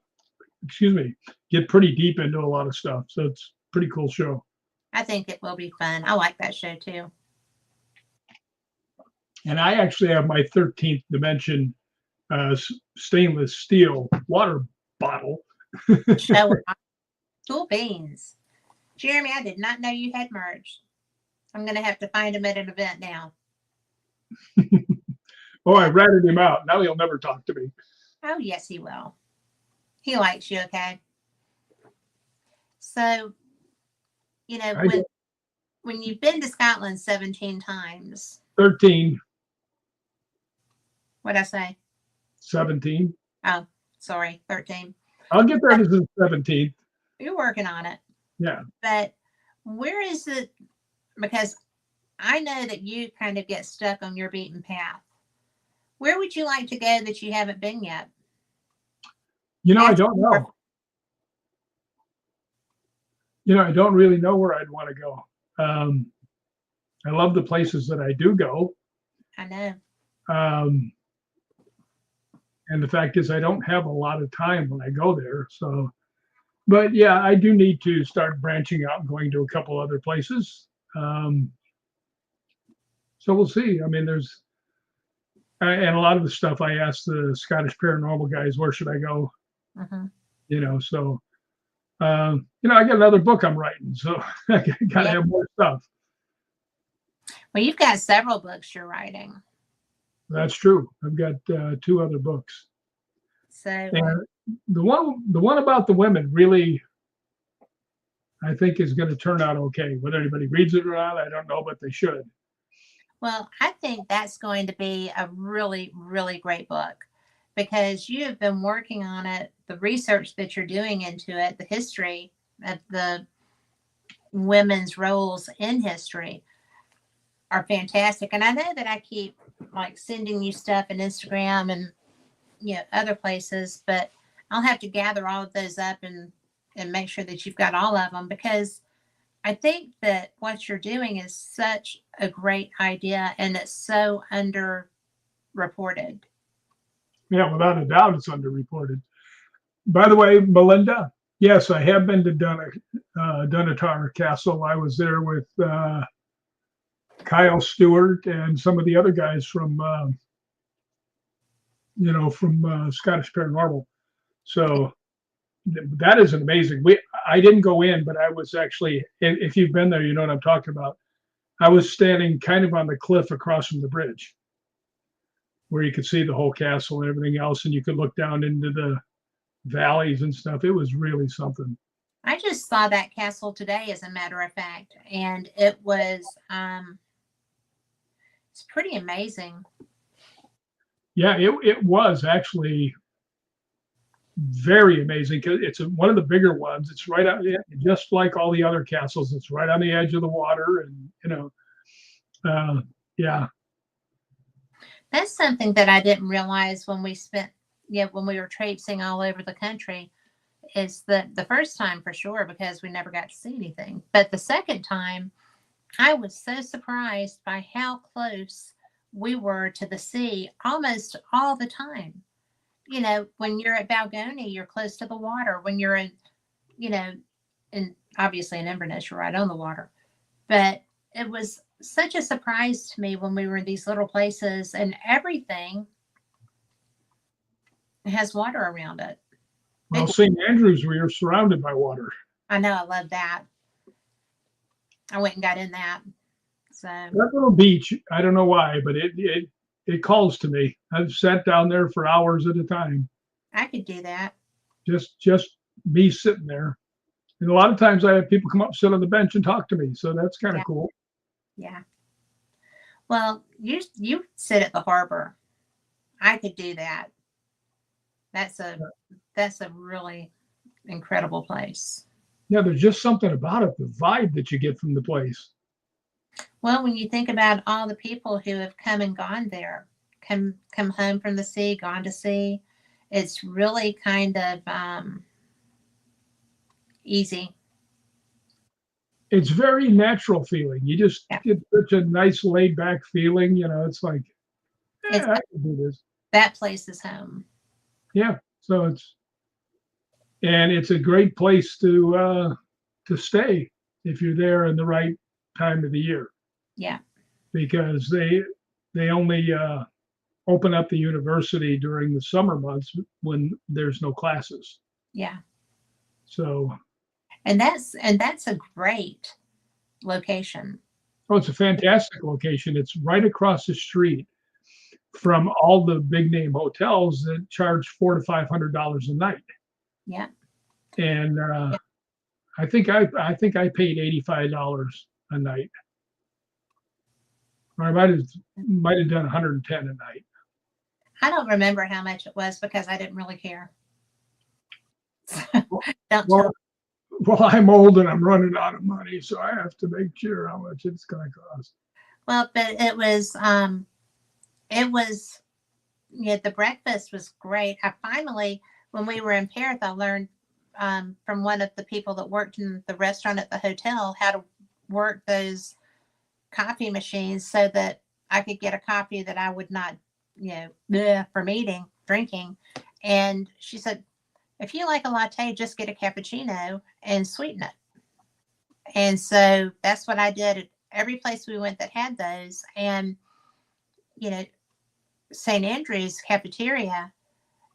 excuse me, get pretty deep into a lot of stuff. So it's a pretty cool show. I think it will be fun. I like that show too. And I actually have my 13th Dimension stainless steel water bottle. Show cool beans. Jeremy, I did not know you had merged. I'm going to have to find him at an event now. Oh, I ratted him out. Now he'll never talk to me. Oh, yes, he will. He likes you, okay? So, when you've been to Scotland 17 times. 13. What'd I say? 17. Oh, sorry, 13. I'll get there to the 17th. You're working on it. Yeah. But where is it? Because I know that you kind of get stuck on your beaten path. Where would you like to go that you haven't been yet? I don't know. I don't really know where I'd want to go. I love the places that I do go. I know. And the fact is I don't have a lot of time when I go there. So, but yeah, I do need to start branching out and going to a couple other places. So we'll see. I mean, and a lot of the stuff I asked the Scottish paranormal guys, where should I go? Hmm. So I got another book I'm writing, so I got to Yeah. have more stuff. Well, you've got several books you're writing. That's true. I've got 2 other books, So, and the one about the women really, I think, is going to turn out okay. Whether anybody reads it or not, I don't know, but they should. well, I think that's going to be a really, really great book because you have been working on it, the research that you're doing into it, the history of the women's roles in history are fantastic. And I know that I keep like sending you stuff in Instagram and other places, but I'll have to gather all of those up and make sure that you've got all of them because I think that what you're doing is such a great idea and it's so underreported. Yeah, without a doubt, it's underreported. By the way, Melinda, yes, I have been to Dunatar Castle. I was there with Kyle Stewart and some of the other guys from Scottish Paranormal. So that is amazing. I didn't go in, but I was actually, if you've been there, you know what I'm talking about. I was standing kind of on the cliff across from the bridge, where you could see the whole castle and everything else, and you could look down into the valleys and stuff. It was really something. I just saw that castle today, as a matter of fact, and it was it's pretty amazing. Yeah, it was actually very amazing because it's one of the bigger ones. It's right out, just like all the other castles. It's right on the edge of the water, and yeah. That's something that I didn't realize when when we were traipsing all over the country. Is the first time for sure because we never got to see anything, but the second time, I was so surprised by how close we were to the sea almost all the time. When you're at Balgony, you're close to the water. When you're you know, in obviously in Inverness, you're right on the water. But it was such a surprise to me when we were in these little places and everything has water around it. Well, St. Andrews, we are surrounded by water. I know, I love that. I went and got in that. So That little beach, I don't know why, but it calls to me. I've sat down there for hours at a time, I could do that. just me sitting there. And a lot of times I have people come up, sit on the bench, and talk to me. So that's kind of Yeah. cool. Yeah. Well, you sit at the harbor. I could do that. That's a really incredible place. Yeah, there's just something about it, the vibe that you get from the place. Well, when you think about all the people who have come and gone there, come home from the sea, gone to sea, it's really kind of easy. It's very natural feeling. You just Yeah. get such a nice laid back feeling. It's like, It's I can do this. that place is home. Yeah. So it's a great place to stay if you're there in the right time of the year, Yeah. because they only open up the university during the summer months when there's no classes. Yeah. So, And that's a great location. it's a fantastic location. It's right across the street from all the big name hotels that charge $400 to $500 a night. Yeah. And Yeah. I think I paid $85 a night, or I might have done 110 a night. I don't remember how much it was because I didn't really care. Don't Well, tell. well, I'm old and I'm running out of money, so I have to make sure how much it's going to cost. Well, but it was the breakfast was great. I finally, when we were in Paris, I learned from one of the people that worked in the restaurant at the hotel how to work those coffee machines so that I could get a coffee that I would not, bleh, from drinking. And she said, if you like a latte, just get a cappuccino and sweeten it. And so that's what I did at every place we went that had those. And, you know, St. Andrew's cafeteria,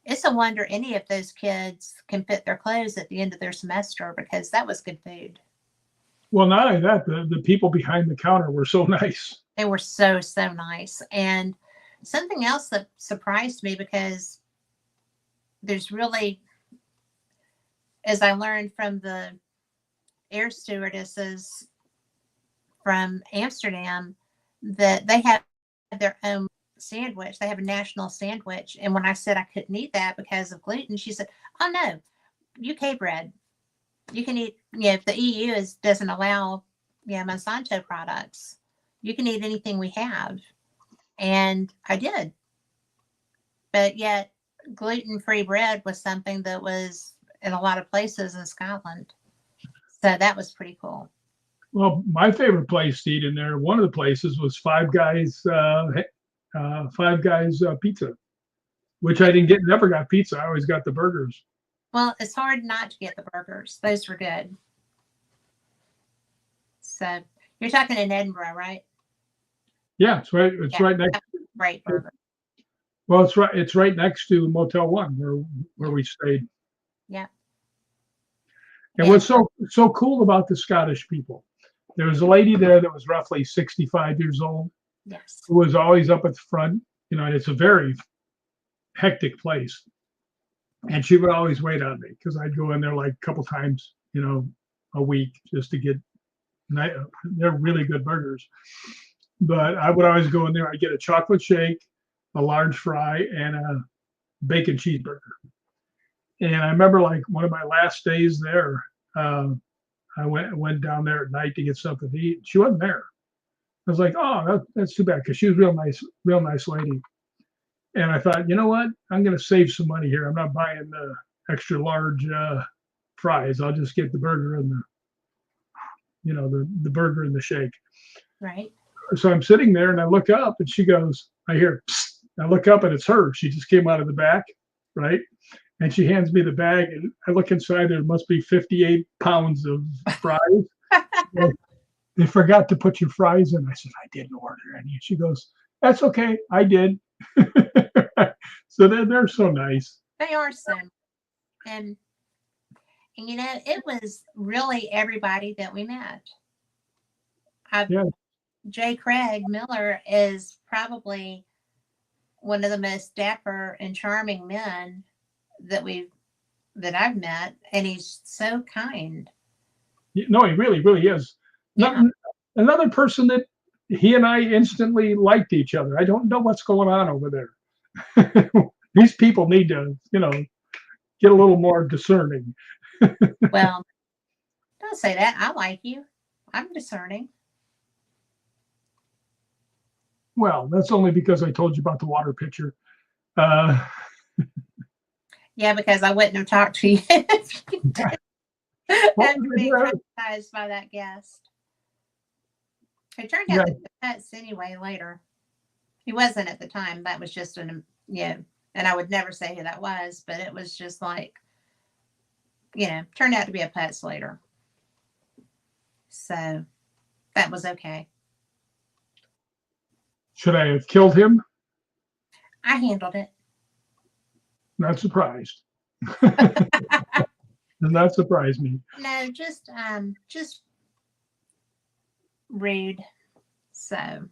it's a wonder any of those kids can fit their clothes at the end of their semester because that was good food. Well, not only that, the people behind the counter were so nice. They were so, so nice. And something else that surprised me because there's really, as I learned from the air stewardesses from Amsterdam, that they have their own sandwich. They have a national sandwich. And when I said I couldn't eat that because of gluten, she said, "Oh no, UK bread. You can eat, if the EU doesn't allow, Monsanto products, you can eat anything we have." And I did. But yet gluten-free bread was something that was in a lot of places in Scotland. So that was pretty cool. Well, my favorite place to eat in there, one of the places was Five Guys Pizza, which I didn't get, never got pizza. I always got the burgers. Well, it's hard not to get the burgers. Those were good. So you're talking in Edinburgh, right? Yeah, it's right. It's Yeah, right next. that was a great burger. Well, it's right. It's right next to Motel One, where we stayed. Yeah. And what's so cool about the Scottish people? There was a lady there that was roughly 65 years old, Yes. who was always up at the front. And it's a very hectic place. And she would always wait on me because I'd go in there like a couple times, a week just to get. They're really good burgers. But I would always go in there. I'd get a chocolate shake, a large fry, and a bacon cheeseburger. And I remember like one of my last days there, I went down there at night to get something to eat. She wasn't there. I was like, oh, that's too bad because she was real nice lady. And I thought, you know what? I'm going to save some money here. I'm not buying the extra large fries. I'll just get the burger and the burger and the shake. Right. So I'm sitting there and I look up and she goes, I hear, psst. I look up and it's her. She just came out of the back, right? And she hands me the bag and I look inside. There must be 58 pounds of fries. They forgot to put your fries in. I said, I didn't order any. She goes, that's okay. I did. So they're so nice. They are so. And it was really everybody that we met. Yeah. J. Craig Miller is probably one of the most dapper and charming men that I've met, and he's so kind. No, he really, really is. Yeah. Another person that he and I instantly liked each other. I don't know what's going on over there. These people need to, get a little more discerning. Well, don't say that. I like you. I'm discerning. Well, that's only because I told you about the water pitcher. Yeah, because I wouldn't have talked to you if you did. After being traumatized by that guest. It turned out to be nuts anyway later. He wasn't at the time. That was just and I would never say who that was, but it was just like, turned out to be a putz later. So that was okay. Should I have killed him? I handled it. Not surprised. Does not surprise me. No, just rude. So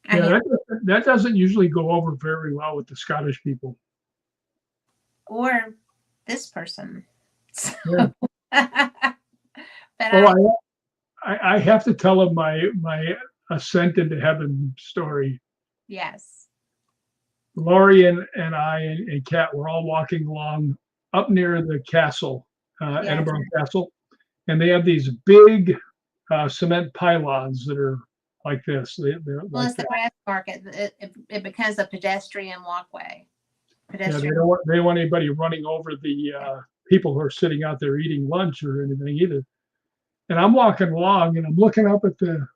that doesn't usually go over very well with the Scottish people. Or this person. So, yeah. But I have to tell him my ascent into heaven story. Yes. Laurie and I and Kat were all walking along up near the castle, Edinburgh Castle, and they have these big cement pylons that are like this. Well, like it's the grass market. It becomes a pedestrian walkway. Yeah, they don't want anybody running over the people who are sitting out there eating lunch or anything either. And I'm walking along and I'm looking up at the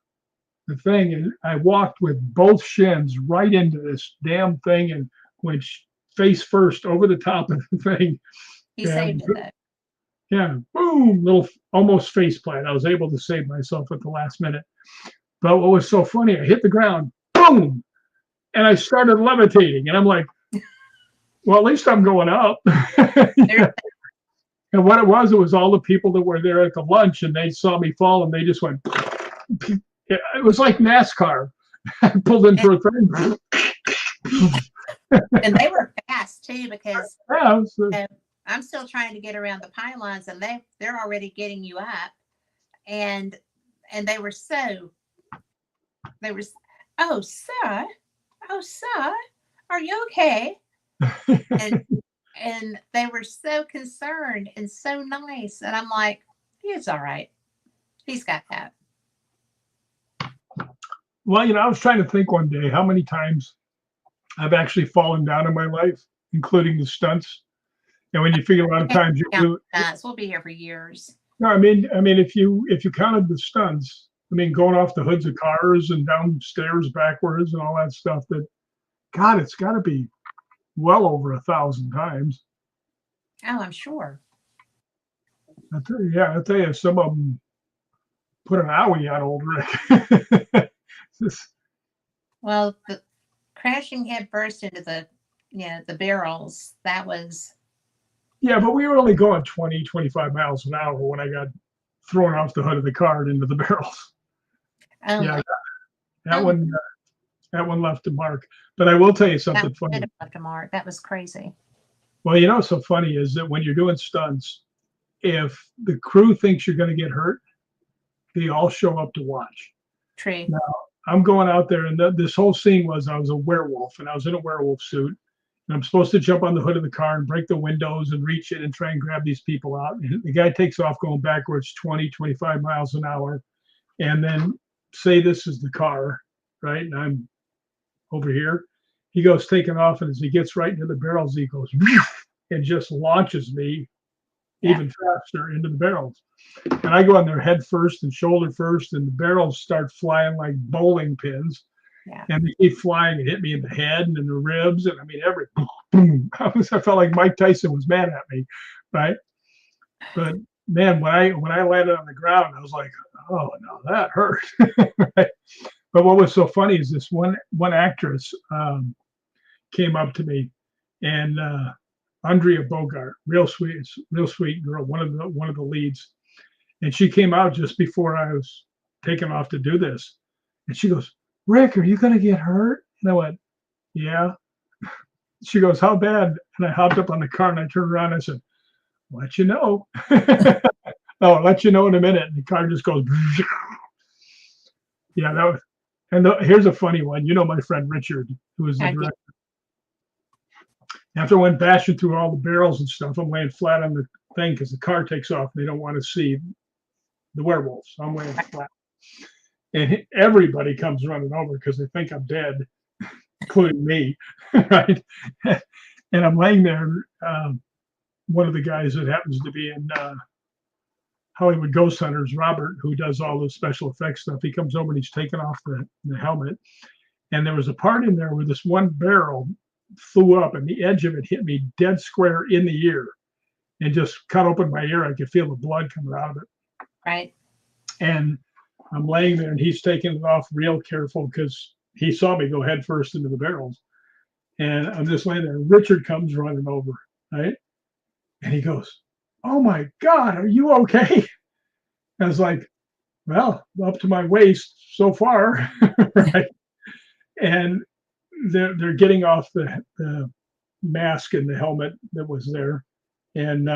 thing, and I walked with both shins right into this damn thing and went face first over the top of the thing. He saved it though. Yeah, boom, little almost face plant. I was able to save myself at the last minute. But what was so funny, I hit the ground, boom, and I started levitating, and I'm like, well, at least I'm going up. There, Yeah. And what it was all the people that were there at the lunch, and they saw me fall, and they just went. It was like NASCAR. I pulled in and, for a thing. and they were fast too because Yeah, uh, I'm still trying to get around the pylons, and they're already getting you up, and they were so they were. Oh, sir, oh, sir, are you okay? And they were so concerned and so nice, and I'm like, he's all right. He's got that. well, I was trying to think one day how many times I've actually fallen down in my life, including the stunts. And when you figure a lot We of can't times you count do, the stunts. We'll be here for years. no, I mean, if you counted the stunts, I mean, going off the hoods of cars and downstairs backwards and all that stuff, that God, it's got to be well over 1,000 times. Oh, I'm sure. I tell you, some of them put an owie on old Rick. Just- Well, the crashing head first into the barrels. That was yeah, but we were only going 20, 25 miles an hour when I got thrown off the hood of the car and into the barrels. Yeah, only that only one, that one left a mark. But I will tell you that something did funny. have left a mark. That was crazy. Well, what's so funny is that when you're doing stunts, if the crew thinks you're going to get hurt, they all show up to watch. True. Now, I'm going out there, and this whole scene was I was a werewolf, and I was in a werewolf suit. And I'm supposed to jump on the hood of the car and break the windows and reach it and try and grab these people out. And the guy takes off going backwards 20, 25 miles an hour. And then say this is the car, right? And I'm over here. He goes taking off, and as he gets right into the barrels, he goes and just launches me Yeah. even faster into the barrels. And I go on there head first and shoulder first, and the barrels start flying like bowling pins. Yeah. And they keep flying and hit me in the head and in the ribs. And I mean, every boom. I felt like Mike Tyson was mad at me, right? But man, when I landed on the ground, I was like, oh no, that hurt. Right? But what was so funny is this one actress came up to me, and Andrea Bogart, real sweet girl, one of the leads, and she came out just before I was taking off to do this, and she goes, "Rick, are you going to get hurt?" And I went, "Yeah." She goes, "How bad?" And I hopped up on the car and I turned around and I said, "Let you know." Oh, I'll let you know in a minute. And the car just goes. Yeah, that was. And here's a funny one. My friend Richard, who was the I did. director. After I went bashing through all the barrels and stuff, I'm laying flat on the thing because the car takes off. And they don't want to see the werewolves. So I'm laying flat. And everybody comes running over because they think I'm dead, including me, right? And I'm laying there. One of the guys that happens to be in Hollywood Ghost Hunters, Robert, who does all the special effects stuff, he comes over and he's taking off the helmet. And there was a part in there where this one barrel flew up and the edge of it hit me dead square in the ear and just cut open my ear. I could feel the blood coming out of it. Right. And I'm laying there and he's taking it off real careful because he saw me go head first into the barrels. And I'm just laying there. Richard comes running over, right? And he goes, "Oh my God, are you okay?" I was like, "Well, up to my waist so far." Right? And they're getting off the mask and the helmet that was there. And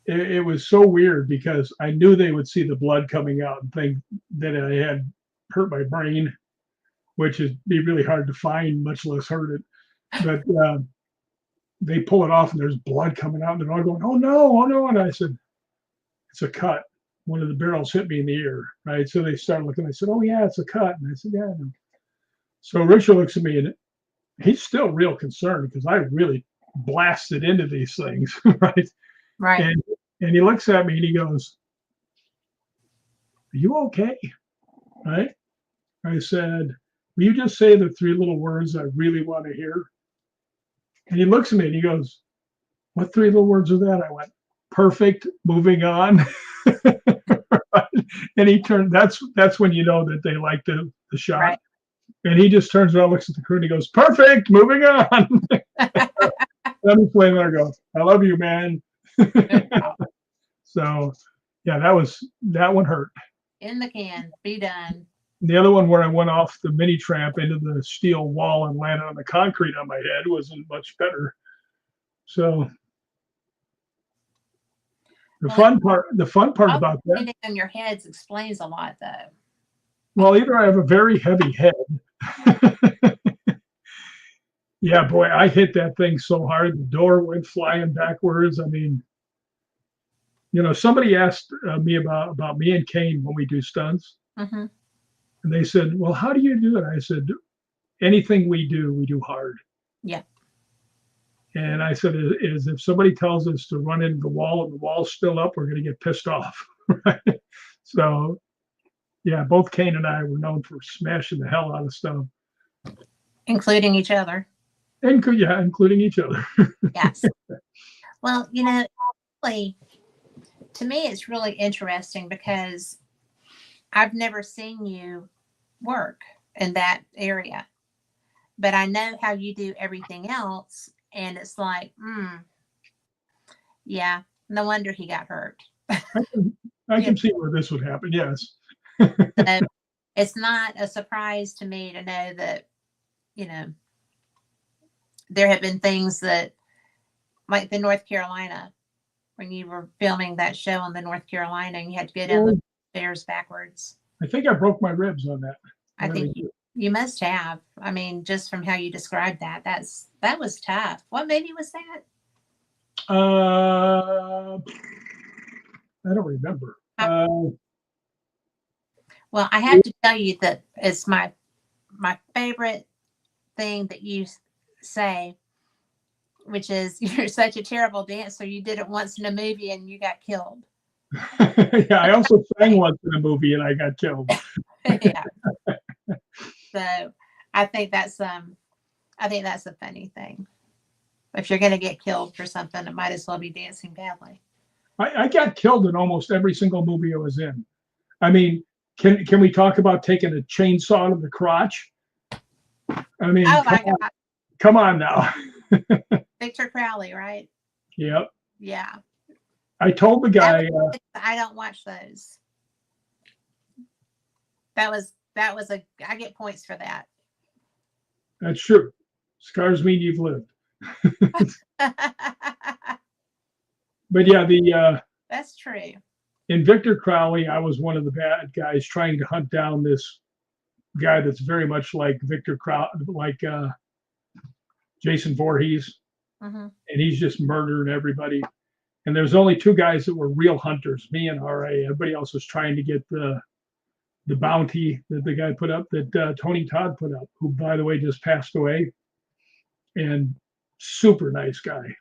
it was so weird because I knew they would see the blood coming out and think that I had hurt my brain, which is be really hard to find, much less hurt it. But they pull it off and there's blood coming out and they're all going, "Oh no, oh no." And I said, "It's a cut. One of the barrels hit me in the ear." Right. So they started looking. I said, "Oh yeah, it's a cut." And I said, "Yeah." So Richard looks at me and he's still real concerned because I really blasted into these things. Right. Right. And he looks at me and he goes, "Are you okay?" Right. I said, "Will you just say the three little words I really want to hear?" And he looks at me and he goes, "What three little words are that?" I went, "Perfect, moving on." And he turned, that's when you know that they like the shot. Right. And he just turns around, looks at the crew, and he goes, "Perfect, moving on." Let me play there. Go, "I love you, man." So, yeah, that one hurt. In the can, be done. The other one where I went off the mini tramp into the steel wall and landed on the concrete on my head wasn't much better. So the fun part about that. Landing on your heads explains a lot, though. Well, either I have a very heavy head. Yeah, boy, I hit that thing so hard, the door went flying backwards. I mean, somebody asked me about me and Kane when we do stunts, Mm-hmm. and they said, "Well, how do you do it?" I said, "Anything we do hard." Yeah. And I said, "Is if somebody tells us to run into the wall and the wall's still up, we're going to get pissed off." Right? So, yeah, both Kane and I were known for smashing the hell out of stuff, Including each other. including each other. Yes. Well, really, to me, it's really interesting because I've never seen you work in that area, but I know how you do everything else. And it's like, yeah, no wonder he got hurt. I can see where this would happen. Yes. So it's not a surprise to me to know that, there have been things that, like the North Carolina, when you were filming that show on the North Carolina and you had to go down the stairs backwards. I think I broke my ribs on that. I think you must have. I mean, just from how you described that, that was tough. What movie was that? I don't remember. Well, I have to tell you that it's my favorite thing that you say, which is, "You're such a terrible dancer. You did it once in a movie and you got killed." Yeah, I also sang once in a movie and I got killed. Yeah. So I think that's a funny thing. If you're going to get killed for something, it might as well be dancing badly. I got killed in almost every single movie I was in. I mean, can we talk about taking a chainsaw to the crotch? I mean, oh my God. Come on now. Victor Crowley, right? Yep. Yeah. I told the guy. I don't watch those. I get points for that. That's true. Scars mean you've lived. But yeah, that's true. In Victor Crowley, I was one of the bad guys trying to hunt down this guy that's very much like Victor Crowley, like Jason Voorhees, mm-hmm. and he's just murdering everybody. And there's only two guys that were real hunters, me and RA. Everybody else was trying to get the bounty that the guy put up, that Tony Todd put up, who, by the way, just passed away. And super nice guy.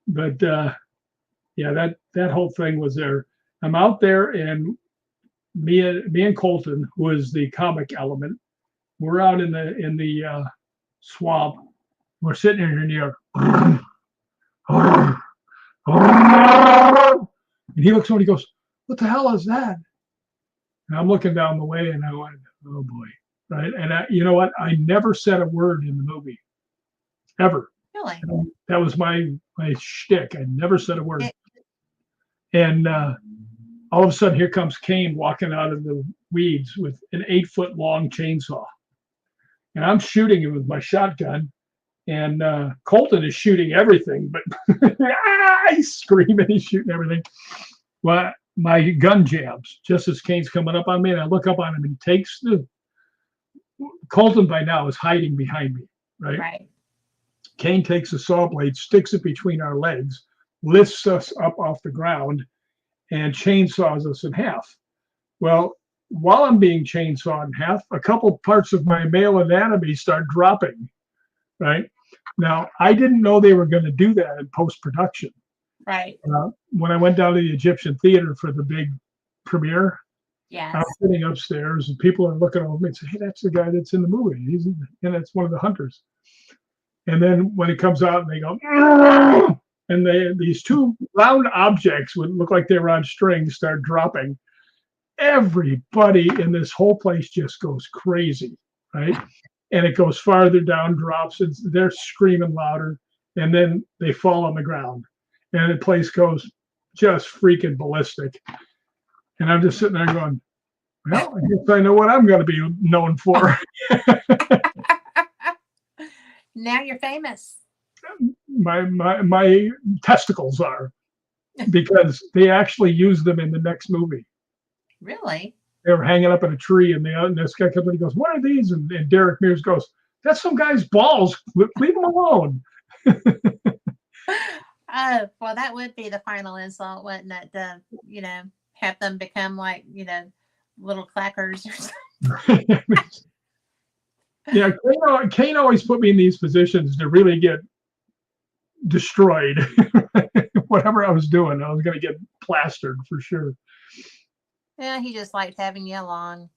But yeah, that whole thing was there. I'm out there, and me and Colton, who is the comic element, we're out in the swamp. We're sitting in here, and he looks over and he goes, "What the hell is that?" And I'm looking down the way, and I went, "Oh boy!" Right? And you know what? I never said a word in the movie, ever. Really? That was my shtick. I never said a word. And all of a sudden, here comes Kane walking out of the weeds with an 8-foot long chainsaw. And I'm shooting him with my shotgun. And Colton is shooting everything, but he's screaming, he's shooting everything. Well, my gun jams just as Kane's coming up on me, and I look up on him, and he takes Colton by now is hiding behind me, right? Right. Kane takes a saw blade, sticks it between our legs, lifts us up off the ground, and chainsaws us in half. Well, while I'm being chainsawed in half, a couple parts of my male anatomy start dropping, right? Now, I didn't know they were going to do that in post-production. Right. When I went down to the Egyptian Theater for the big premiere, yes. I was sitting upstairs, and people are looking over me and say, "Hey, that's the guy that's in the movie. And that's one of the hunters." And then when it comes out and they go, and these two round objects would look like they were on strings start dropping. everybody in this whole place just goes crazy, right? And it goes farther down, drops, and they're screaming louder, and then they fall on the ground, and the place goes just freaking ballistic. And I'm just sitting there going, well, I guess I know what I'm going to be known for. Now you're famous. My testicles are, because they actually use them in the next movie. Really? They were hanging up in a tree, and this guy comes in and goes, "What are these?" And Derek Mears goes, "That's some guy's balls. Leave them alone." Oh, well, that would be the final insult, wouldn't it? To, have them become like, little clackers or something. Yeah, Kane always put me in these positions to really get destroyed. Whatever I was doing, I was going to get plastered for sure. Yeah, he just liked having you along.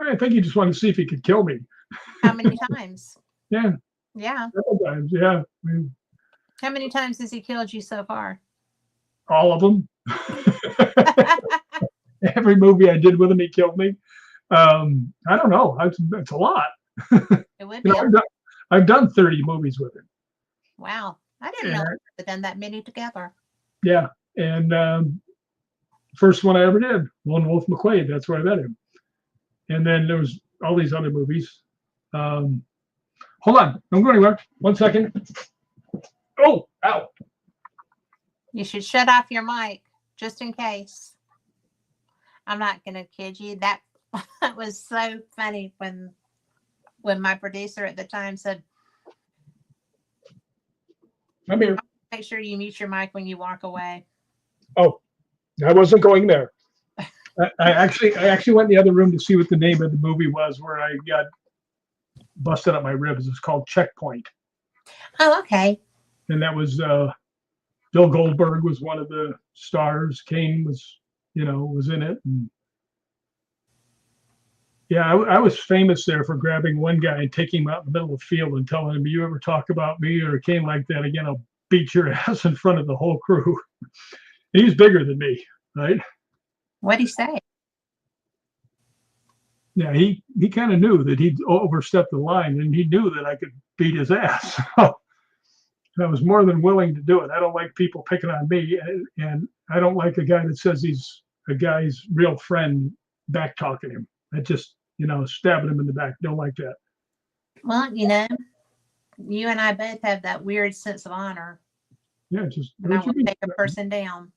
I think he just wanted to see if he could kill me. How many times? Yeah. Yeah. Several times, yeah. How many times has he killed you so far? All of them. Every movie I did with him, he killed me. I don't know. It's a lot. It would be. I've done 30 movies with him. Wow. I didn't know we'd done that many together. Yeah. And first one I ever did, Lone Wolf McQuade. That's where I met him. And then there was all these other movies. Hold on. Don't go anywhere. 1 second. Oh, ow. You should shut off your mic just in case. I'm not going to kid you. That was so funny when my producer at the time said, I'm here. Make sure you mute your mic when you walk away. Oh, I wasn't going there. I actually went in the other room to see what the name of the movie was where I got busted up my ribs. It's called Checkpoint. Oh, okay. And that was Bill Goldberg was one of the stars. Kane was in it. And yeah, I was famous there for grabbing one guy and taking him out in the middle of the field and telling him, "You ever talk about me or Kane like that again, I'll beat your ass in front of the whole crew." He's bigger than me, right? What'd he say? Yeah, he kind of knew that he'd overstepped the line, and he knew that I could beat his ass. So I was more than willing to do it. I don't like people picking on me, and I don't like a guy that says he's a guy's real friend back talking him. I just, stabbing him in the back. Don't like that. Well, you and I both have that weird sense of honor. Yeah, just I will take a person down.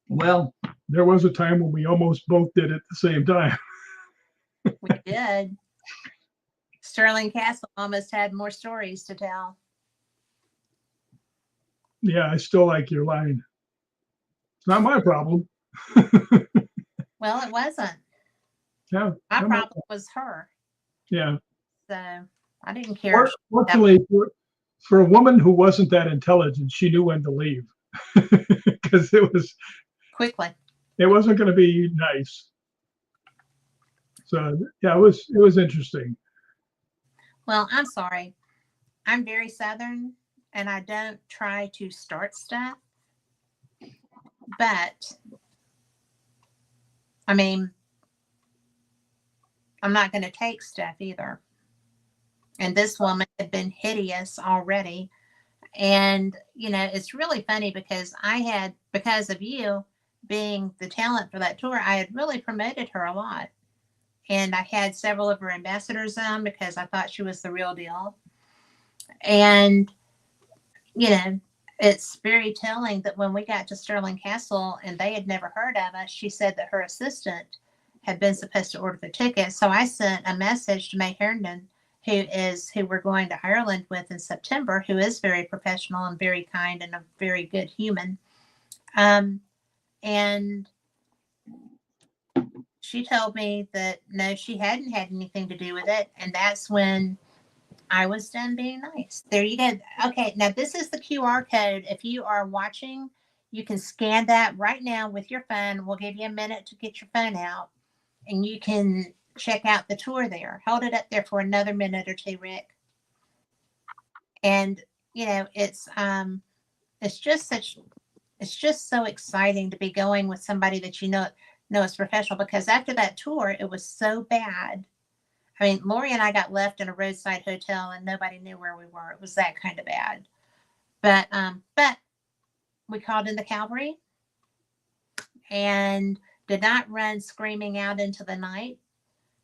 Well, there was a time when we almost both did it at the same time. We did. Sterling Castle almost had more stories to tell. Yeah, I still like your line. It's not my problem. Well, it wasn't. Yeah. My problem was her. Yeah. So I didn't care. Fortunately, for a woman who wasn't that intelligent, she knew when to leave. Because it was quickly. It wasn't going to be nice. So yeah, it was interesting. Well, I'm sorry. I'm very Southern, and I don't try to start stuff. But I mean, I'm not going to take stuff either. And this woman had been hideous already. And, it's really funny because because of you being the talent for that tour, I had really promoted her a lot. And I had several of her ambassadors on because I thought she was the real deal. And, it's very telling that when we got to Sterling Castle and they had never heard of us, she said that her assistant had been supposed to order the ticket. So I sent a message to May Herndon, who we're going to Ireland with in September, who is very professional and very kind and a very good human. And she told me that no, she hadn't had anything to do with it. And that's when I was done being nice. There you go. Okay, now this is the QR code. If you are watching, you can scan that right now with your phone. We'll give you a minute to get your phone out, and you can check out the tour there. Hold it up there for another minute or two, Rick. And it's just such it's just so exciting to be going with somebody that know is professional, because after that tour, it was so bad. I mean, Lori and I got left in a roadside hotel and nobody knew where we were. It was that kind of bad. But we called in the cavalry and did not run screaming out into the night.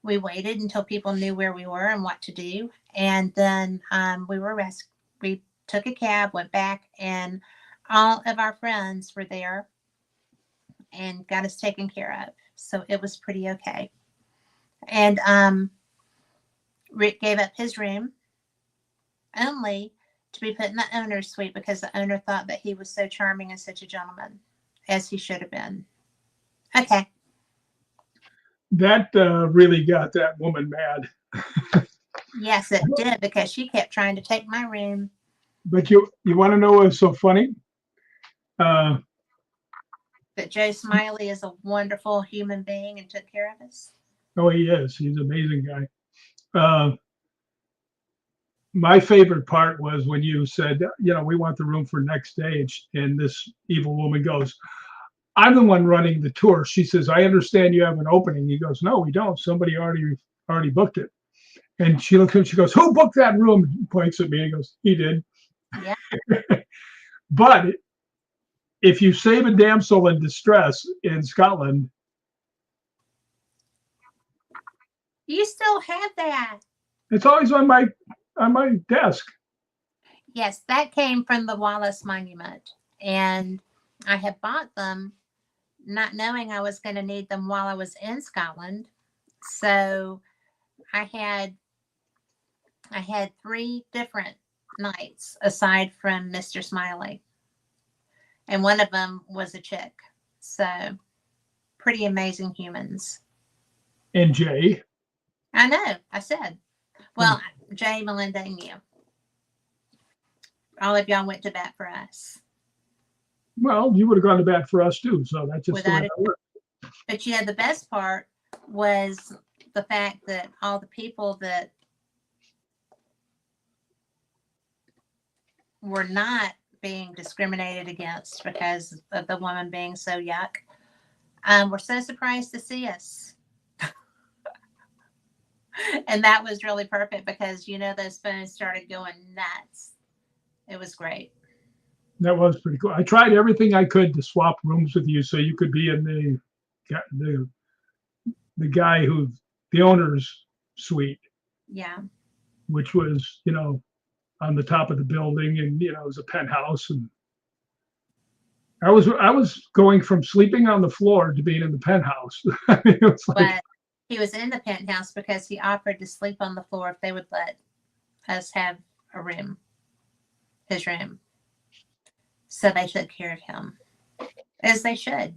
We waited until people knew where we were and what to do, and then we took a cab, went back, and all of our friends were there and got us taken care of. So it was pretty okay. And Rick gave up his room only to be put in the owner's suite because the owner thought that he was so charming and such a gentleman, as he should have been. Okay. That really got that woman mad. Yes, it did, because she kept trying to take my room. But you want to know what's so funny? That Joe Smiley is a wonderful human being and took care of us. Oh, he is. He's an amazing guy. My favorite part was when you said, we want the room for next day. And this evil woman goes, I'm the one running the tour. She says, I understand you have an opening. He goes, no, we don't. Somebody already booked it. And she looks at him, she goes, who booked that room? He points at me and goes, he did. Yeah. But if you save a damsel in distress in Scotland. You still have that. It's always on my desk. Yes, that came from the Wallace Monument. And I had bought them not knowing I was going to need them while I was in Scotland. So I had 3 different nights aside from Mr. Smiley. And one of them was a chick. So pretty amazing humans. And Jay. I know. I said. Well, Jay, Melinda, and you. All of y'all went to bat for us. Well, you would have gone to bat for us too. So that's just Without it. But the best part was the fact that all the people that were not being discriminated against because of the woman being so yuck, were so surprised to see us. And that was really perfect because, those phones started going nuts. It was great. That was pretty cool. I tried everything I could to swap rooms with you so you could be in the guy the owner's suite. Yeah. Which was, on the top of the building, and it was a penthouse, and I was going from sleeping on the floor to being in the penthouse. It was like, but he was in the penthouse because he offered to sleep on the floor if they would let us have his room. So they took care of him, as they should.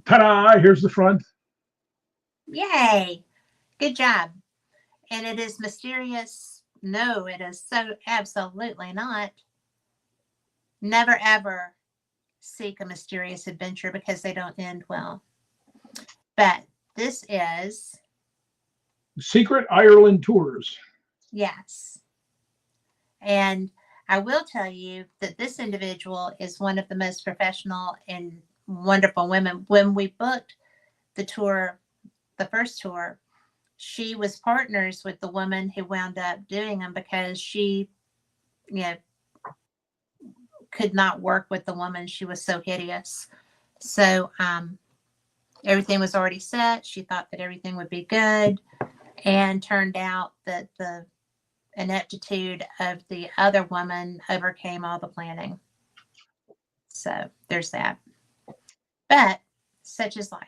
Ta-da! Here's the front. Yay! Good job. And it is mysterious. No, it is so absolutely not. Never, ever seek a mysterious adventure because they don't end well. But this is Secret Ireland Tours. Yes. And I will tell you that this individual is one of the most professional and wonderful women. When we booked the tour, the first tour, she was partners with the woman who wound up doing them because she, could not work with the woman. She was so hideous. So everything was already set. She thought that everything would be good, and turned out that the ineptitude of the other woman overcame all the planning. So there's that. But such is life.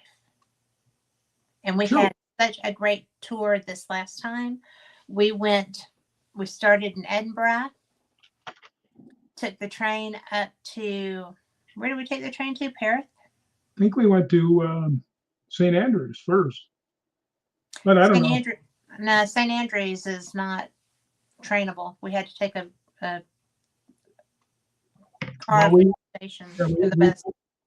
And we had such a great tour this last time. We started in Edinburgh, took the train up to, where did we take the train to? Perth? I think we went to St. Andrews first. But I don't know. No, St. Andrews is not trainable. We had to take a car station.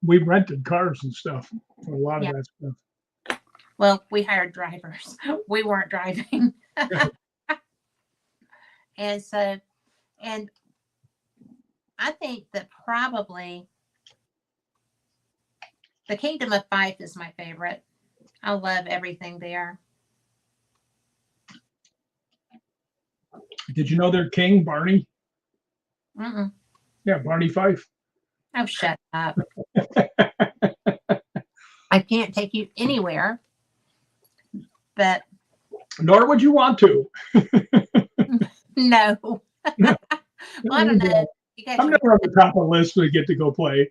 We rented cars and stuff for a lot of that stuff. Well, we hired drivers. We weren't driving. And I think that probably the Kingdom of Fife is my favorite. I love everything there. Did you know their king, Barney? Mm-mm. Yeah, Barney Fife. Oh, shut up. I can't take you anywhere, but Nor would you want to. no. Well, I don't know. You got I'm your never on the top of the list when I get to go play.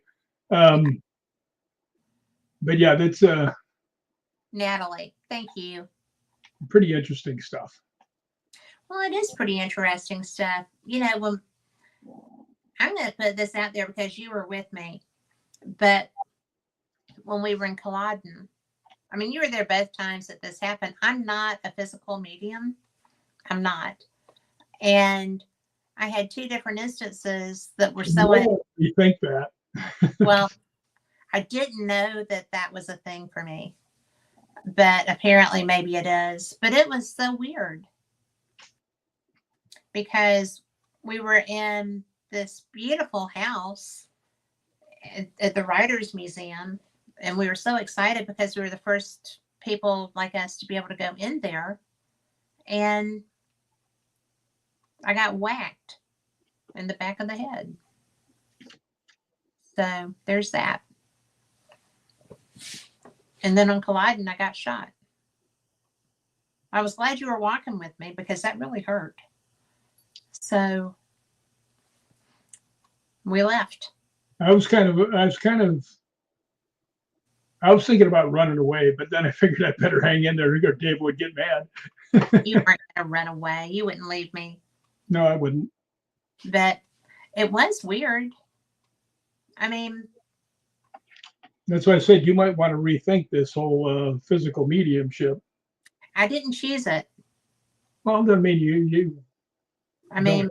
But yeah, that's Natalie. Thank you. pretty interesting stuff. Well, it is pretty interesting stuff. You know, when I'm going to put this out there because you were with me, but when we were in Culloden, I mean, you were there both times that this happened. I'm not a physical medium. I'm not. And I had two different instances that were so. You think that? Well, I didn't know that that was a thing for me, but apparently maybe it is. But it was so weird because we were in this beautiful house at the Writers Museum, and we were so excited because we were the first people like us to be able to go in there, and I got whacked in the back of the head. So there's that. And then on Culloden, I got shot. I was glad you were walking with me because that really hurt. So we left. I was thinking about running away, but then I figured I'd better hang in there or Dave would get mad. You weren't going to run away. You wouldn't leave me. No, I wouldn't. But it was weird. I mean, that's why I said you might want to rethink this whole physical mediumship. I didn't choose it. Well, I mean, you. I mean,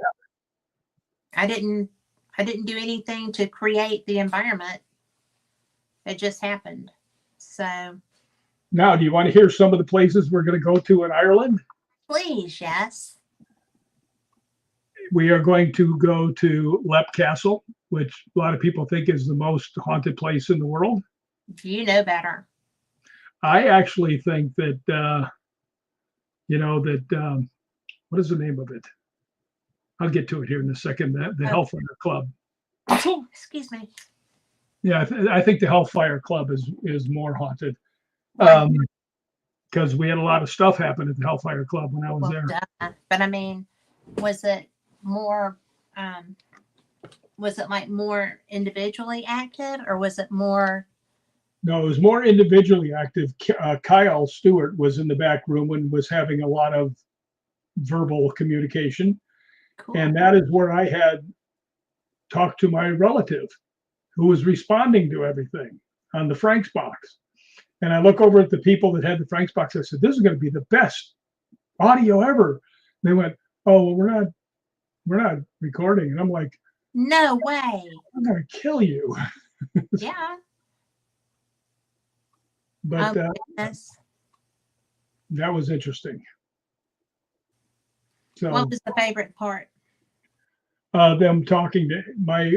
I didn't do anything to create the environment. It just happened. So now, do you want to hear some of the places we're going to go to in Ireland? Please, yes. We are going to go to Leap Castle, which a lot of people think is the most haunted place in the world. You know better. I actually think that, what is the name of it? I'll get to it here in a second. The Hellfire Club. Excuse me. Yeah, I think the Hellfire Club is more haunted. Because we had a lot of stuff happen at the Hellfire Club when I was there. But I mean, was it more like more individually active, or was it more? No, it was more individually active. Kyle Stewart was in the back room and was having a lot of verbal communication. Cool. And that is where I had talked to my relative who was responding to everything on the Frank's box. And I look over at the people that had the Frank's box. I said, this is going to be the best audio ever. And they went, oh, well, we're not recording. And I'm like, no way. I'm going to kill you. Yeah. But that was interesting. So, what was the favorite part? Them talking to my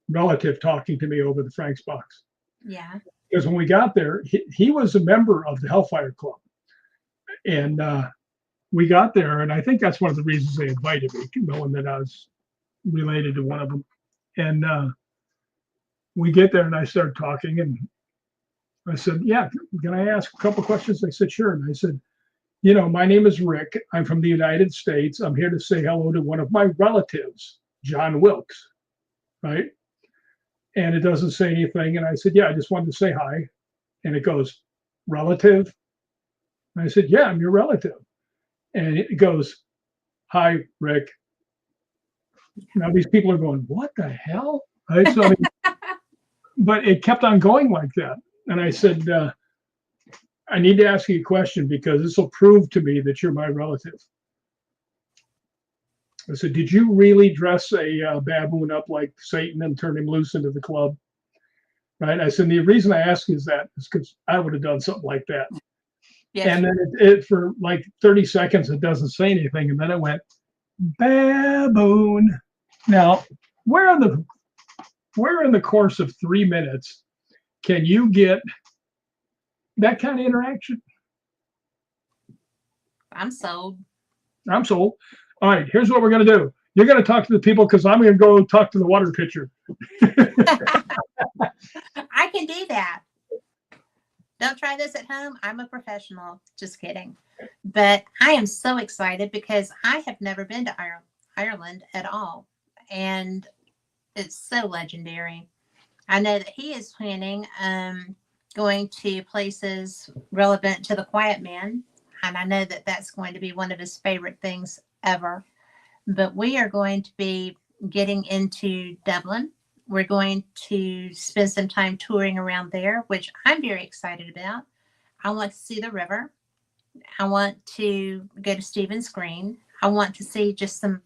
relative talking to me over the Frank's box. Yeah. Because when we got there, he was a member of the Hellfire Club. And we got there, and I think that's one of the reasons they invited me, knowing that I was related to one of them. And we get there, and I start talking, and I said, yeah, can I ask a couple questions? They said, sure. And I said, my name is Rick. I'm from the United States. I'm here to say hello to one of my relatives, John Wilkes, right? And it doesn't say anything. And I said, yeah, I just wanted to say hi. And it goes, relative? And I said, yeah, I'm your relative. And it goes, hi, Rick. Now these people are going, what the hell? Right? So, but it kept on going like that. And I said, I need to ask you a question because this will prove to me that you're my relative. I said, did you really dress a baboon up like Satan and turn him loose into the club? Right? I said, the reason I ask is because I would have done something like that. Yes. And then it for like 30 seconds, it doesn't say anything. And then it went, baboon. Now, where in the course of 3 minutes can you get that kind of interaction? I'm sold. I'm sold. All right, here's what we're going to do. You're going to talk to the people because I'm going to go talk to the water pitcher. I can do that. Don't try this at home. I'm a professional. Just kidding. But I am so excited because I have never been to Ireland at all. And it's so legendary. I know that he is planning going to places relevant to the Quiet Man. And I know that that's going to be one of his favorite things ever. But we are going to be getting into Dublin. We're going to spend some time touring around there, which I'm very excited about. I want to see the river. I want to go to Stephen's Green. I want to see just some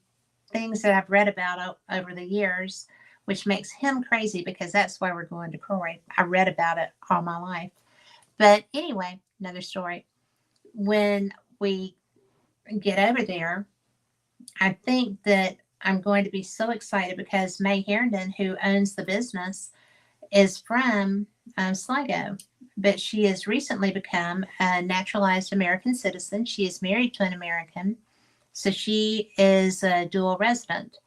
things that I've read about over the years, which makes him crazy because that's why we're going to Croy. I read about it all my life. But anyway, another story. When we get over there, I think that I'm going to be so excited because May Herndon, who owns the business, is from Sligo, but she has recently become a naturalized American citizen. She is married to an American, so she is a dual resident.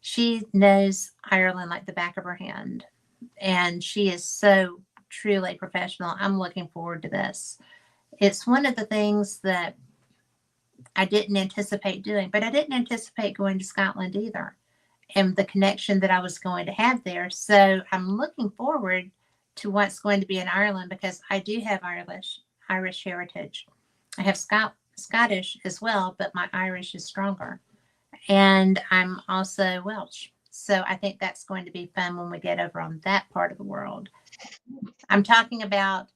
She knows Ireland like the back of her hand, and she is so truly professional. I'm looking forward to this. It's one of the things that I didn't anticipate doing, but I didn't anticipate going to Scotland either, and the connection that I was going to have there. So I'm looking forward to what's going to be in Ireland because I do have Irish heritage. I have Scottish as well, but my Irish is stronger. And I'm also Welsh. So I think that's going to be fun when we get over on that part of the world. I'm talking about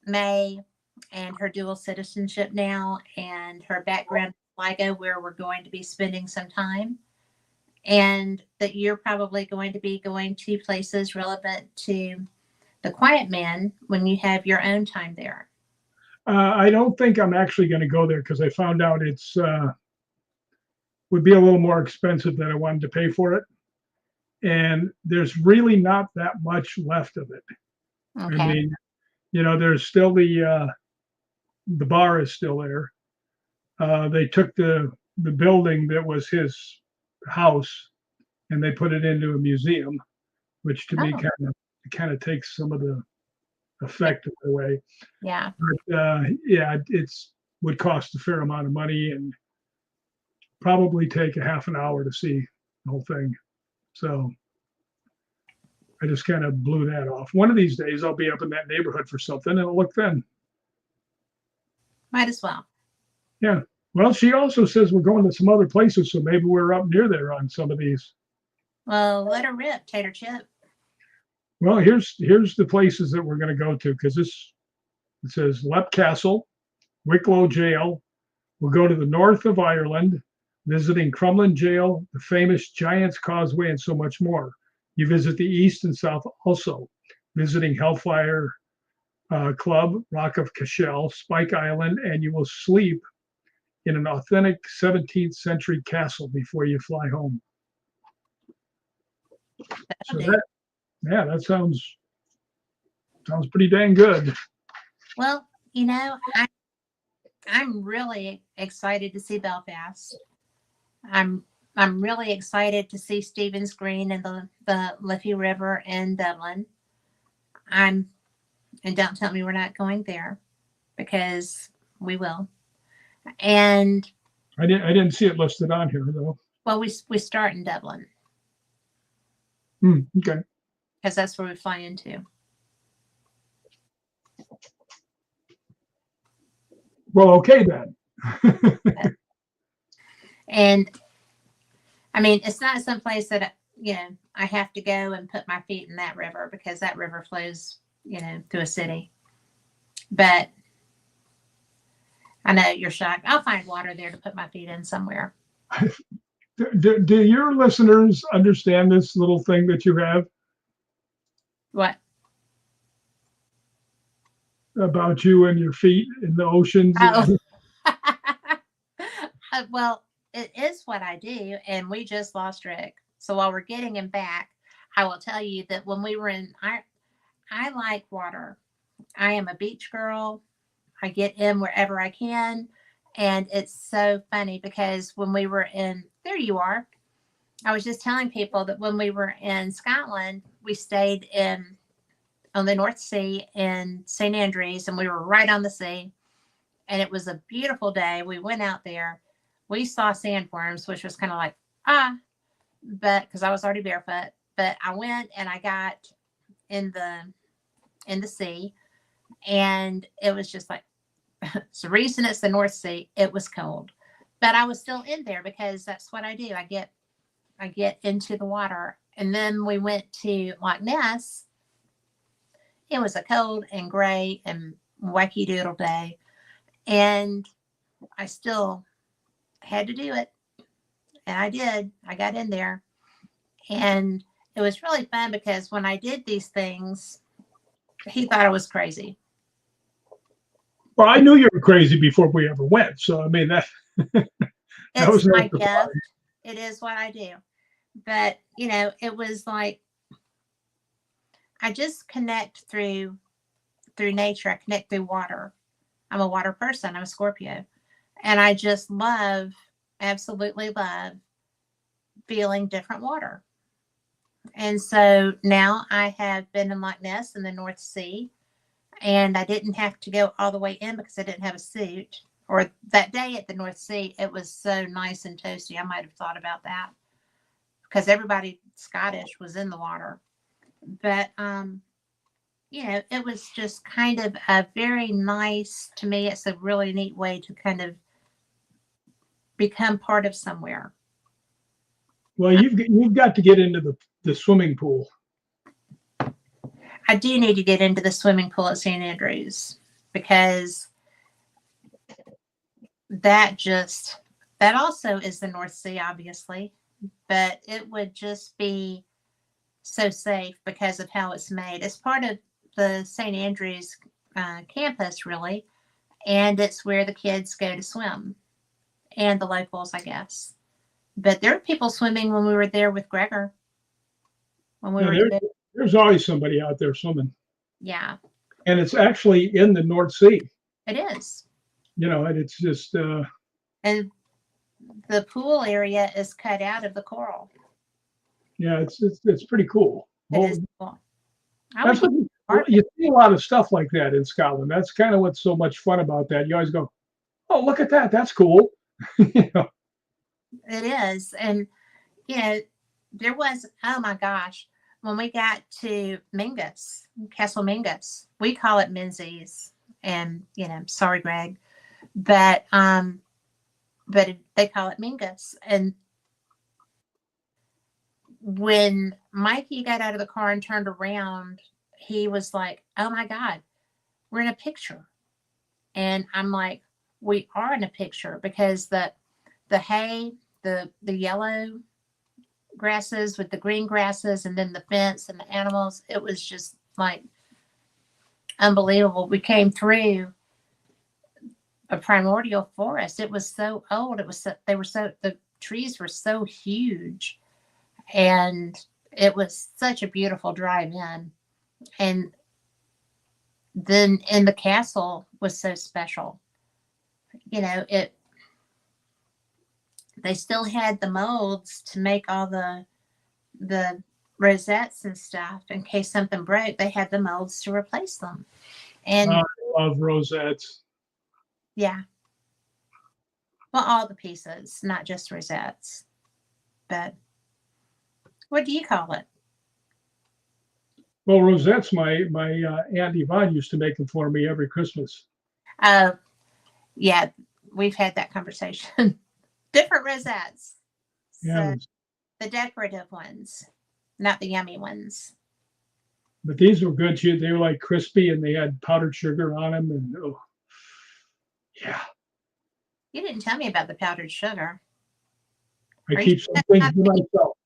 May and her dual citizenship now and her background in Sligo, where we're going to be spending some time. And that you're probably going to be going to places relevant to the Quiet Man when you have your own time there. I don't think I'm actually going to go there because I found out it's would be a little more expensive than I wanted to pay for it, and there's really not that much left of it. Okay. I mean, there's still the bar is still there. They took the building that was his house and they put it into a museum, which to me Oh, kind of takes some of the effect away. yeah. But yeah, it's would cost a fair amount of money and probably take a half an hour to see the whole thing. So I just kind of blew that off. One of these days I'll be up in that neighborhood for something and I'll look then. Might as well. Yeah. Well, she also says we're going to some other places, so maybe we're up near there on some of these. Well, let her rip, Tater Chip. Well, here's the places that we're going to go to because it says Lep Castle, Wicklow Jail. We'll go to the north of Ireland, visiting Crumlin Jail, the famous Giant's Causeway, and so much more. You visit the east and south also, visiting Hellfire Club, Rock of Cashel, Spike Island, and you will sleep in an authentic 17th century castle before you fly home. So that sounds pretty dang good. Well, I'm really excited to see Belfast. I'm I'm really excited to see Stephen's Green and the Liffey River in Dublin. I'm and don't tell me we're not going there because we will. And I didn't see it listed on here though. well, we start in Dublin Okay. because that's where we fly into. Well, okay then. And I mean, it's not some place that I have to go and put my feet in that river because that river flows through a city. But I know you're shocked. I'll find water there to put my feet in somewhere. Do your listeners understand this little thing that you have What? about you and your feet in the oceans? Oh, well, it is what I do. And we just lost Rick. So while we're getting him back, I will tell you that when we were in, I like water. I am a beach girl. I get in wherever I can. And it's so funny because when we were in, there you are. I was just telling people that when we were in Scotland, we stayed in on the North Sea in St. Andrews, and we were right on the sea. And it was a beautiful day. We went out there. We saw sandworms, which was kind of like, but because I was already barefoot. But I went and I got in the sea, and it was just like, it's the reason it's the North Sea. It was cold, but I was still in there because that's what I do. I get into the water. And then we went to Loch Ness. It was a cold and gray and wacky doodle day. And I still had to do it. And I did. I got in there. And it was really fun because when I did these things, he thought I was crazy. Well, I knew you were crazy before we ever went. So, I mean, that was It's no my surprise. gift. It is what I do. But, it was like I just connect through nature. I connect through water. I'm a water person. I'm a Scorpio. And I just absolutely love feeling different water. And so now I have been in Loch Ness in the North Sea, and I didn't have to go all the way in because I didn't have a suit. Or that day at the North Sea, it was so nice and toasty. I might have thought about that because everybody Scottish was in the water. But, it was just kind of a very nice, to me, it's a really neat way to kind of become part of somewhere. Well, you've got to get into the swimming pool. I do need to get into the swimming pool at St. Andrews because that also is the North Sea, obviously, but it would just be so safe because of how it's made. It's part of the St. Andrews campus, really, and it's where the kids go to swim and the locals, I guess. But there were people swimming when we were there with Gregor. When we were there. There's always somebody out there swimming. Yeah. And it's actually in the North Sea. It is. And it's just. And the pool area is cut out of the coral. Yeah, it's pretty cool. It is cool. That's what you see a lot of stuff like that in Scotland. That's kind of what's so much fun about that. You always go, "Oh, look at that! That's cool." It is, and there was. Oh my gosh, when we got to Mingus, Castle Mingus, we call it Menzies, and sorry, Greg, but they call it Mingus, and when Mikey got out of the car and turned around, he was like, "Oh my God, we're in a picture." And I'm like, "We are in a picture because the hay, the yellow grasses with the green grasses, and then the fence and the animals, it was just like unbelievable." We came through a primordial forest. It was so old. The trees were so huge. And it was such a beautiful drive in. And then in the castle was so special. They still had the molds to make all the rosettes and stuff in case something broke. They had the molds to replace them. And I love rosettes. Yeah. Well, all the pieces, not just rosettes. But what do you call it? Well, rosettes, my Aunt Yvonne used to make them for me every Christmas. Yeah, we've had that conversation. Different rosettes. Yeah. So, the decorative ones, not the yummy ones. But these were good. They were like crispy, and they had powdered sugar on them. And yeah. You didn't tell me about the powdered sugar. I keep some things to myself.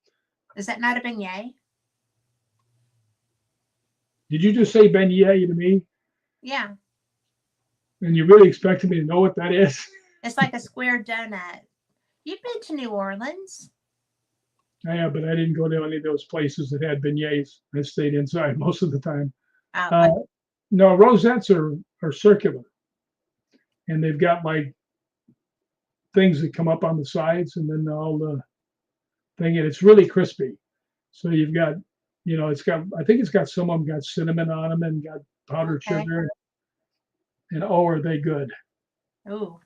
Is that not a beignet? Did you just say beignet to me? Yeah. And you really expected me to know what that is? It's like a square donut. You've been to New Orleans. Yeah, but I didn't go to any of those places that had beignets. I stayed inside most of the time. Oh, Uh, no, rosettes are circular, and they've got like things that come up on the sides, and then all the thing, and it's really crispy. So you've got, it's got. I think it's got some of them got cinnamon on them and got powdered okay. sugar, and oh, are they good? Oh,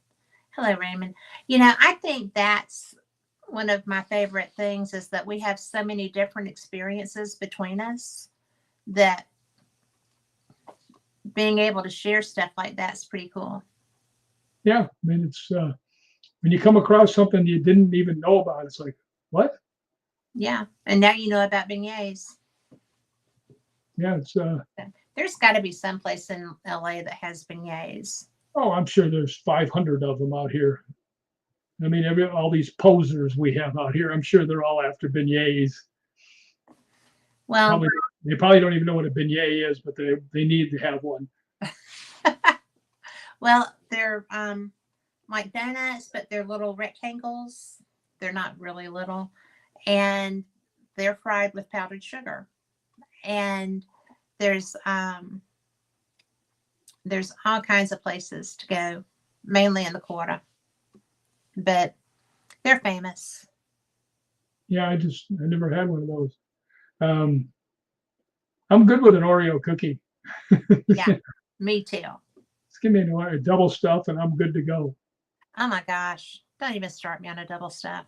hello, Raymond. I think that's one of my favorite things is that we have so many different experiences between us that being able to share stuff like that's pretty cool. Yeah, I mean it's when you come across something you didn't even know about, it's like what? Yeah. And now you know about beignets. Yeah, it's There's got to be some place in LA that has beignets. oh, I'm sure there's 500 of them out here. I mean, all these posers we have out here, I'm sure they're all after beignets. Well, Probably they probably don't even know what a beignet is, but they need to have one. well, they're like donuts, but they're little rectangles. They're not really little, and they're fried with powdered sugar. And there's all kinds of places to go, mainly in the quarter, but they're famous. Yeah, I never had one of those. Um, I'm good with an Oreo cookie. Yeah, me too. Just give me an Oreo double stuff, and I'm good to go. Oh my gosh, don't even start me on a double stuff.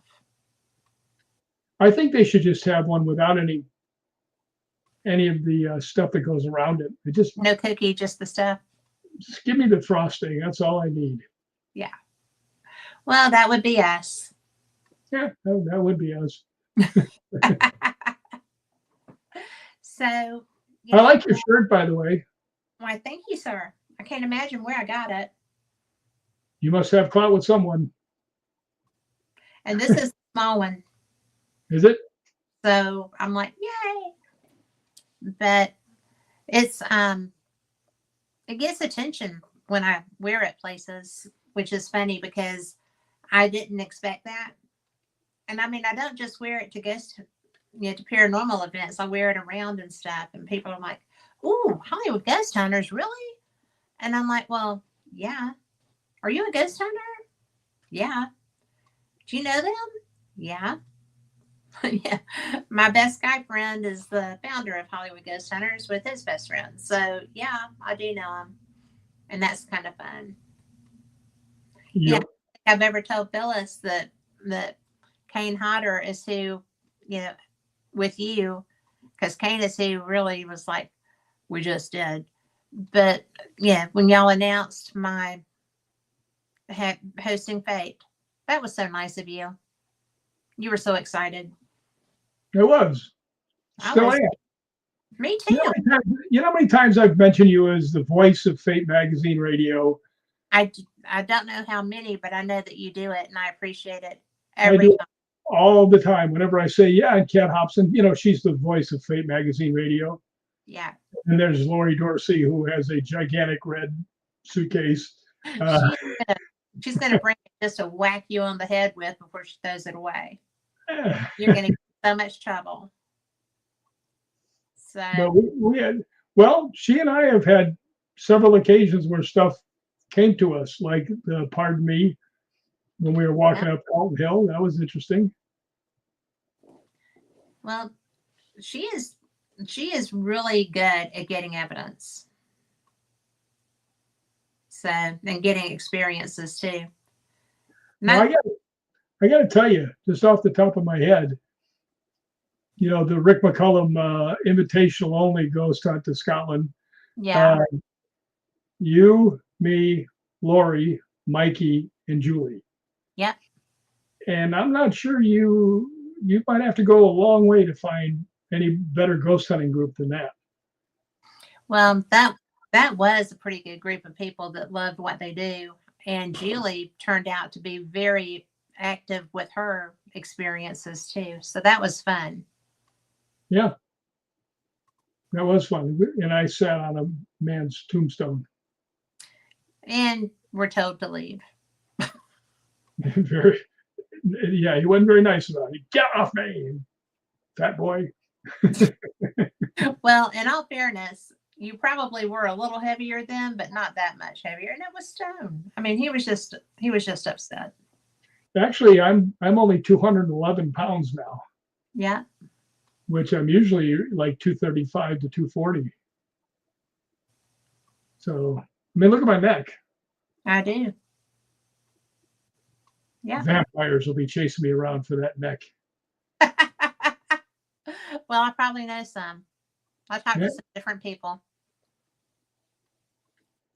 I think they should just have one without any of the stuff that goes around it. No cookie, just the stuff. Just give me the frosting. That's all I need. Yeah. Well, that would be us. Yeah, that would be us. So, I like your shirt, by the way. why, thank you, sir. I can't imagine where I got it. You must have clout with someone. And this is a small one. Is it? So I'm like, yay. But it's it gets attention when I wear it places, which is funny because I didn't expect that. And I mean, I don't just wear it to to paranormal events. I wear it around and stuff, and people are like, "Ooh, Hollywood ghost hunters, really?" And I'm like, "Well, yeah. Are you a ghost hunter? Yeah. Do you know them? Yeah." Yeah. My best guy friend is the founder of Hollywood Ghost Hunters with his best friend. So yeah, I do know him. And that's kind of fun. Yeah. Yep. I've ever told Phyllis that Kane Hodder is who, with you, because Kane is who really was like, we just did. But yeah, when y'all announced my hosting Fate, that was so nice of you. You were so excited. It was. I Still was. am. Me too. You know how many times I've mentioned you as the voice of Fate Magazine Radio? I don't know how many, but I know that you do it, and I appreciate it I every do time. all the time. Whenever I say, yeah, and Kat Hobson, she's the voice of Fate Magazine Radio. Yeah. And there's Lori Dorsey, who has a gigantic red suitcase. She's gonna bring it just to whack you on the head with before she throws it away. You're gonna get so much trouble. So But we had, well, she and I have had several occasions where stuff came to us, like the Pardon Me, when we were walking up Alton Hill. That was interesting. well, she is really good at getting evidence. So and getting experiences too. Now, I got to tell you, just off the top of my head, the Rick McCallum invitational only ghost hunt to Scotland. Yeah. You, me, Lori, Mikey, and Julie. Yep. And I'm not sure you might have to go a long way to find any better ghost hunting group than that. Well, that was a pretty good group of people that loved what they do. And Julie turned out to be very active with her experiences too. So that was fun. Yeah, that was fun. And I sat on a man's tombstone. And we're told to leave. Very, Yeah, he wasn't very nice about it. Get off me, fat boy. Well, in all fairness, you probably were a little heavier then, but not that much heavier. And it was Stone. I mean, he was just upset. Actually, I'm only 211 pounds now, Yeah, which I'm usually like 235 to 240. So, I mean, look at my neck. I do. Yeah. Vampires will be chasing me around for that neck. Well, I probably know some. I talked Yeah. to some different people.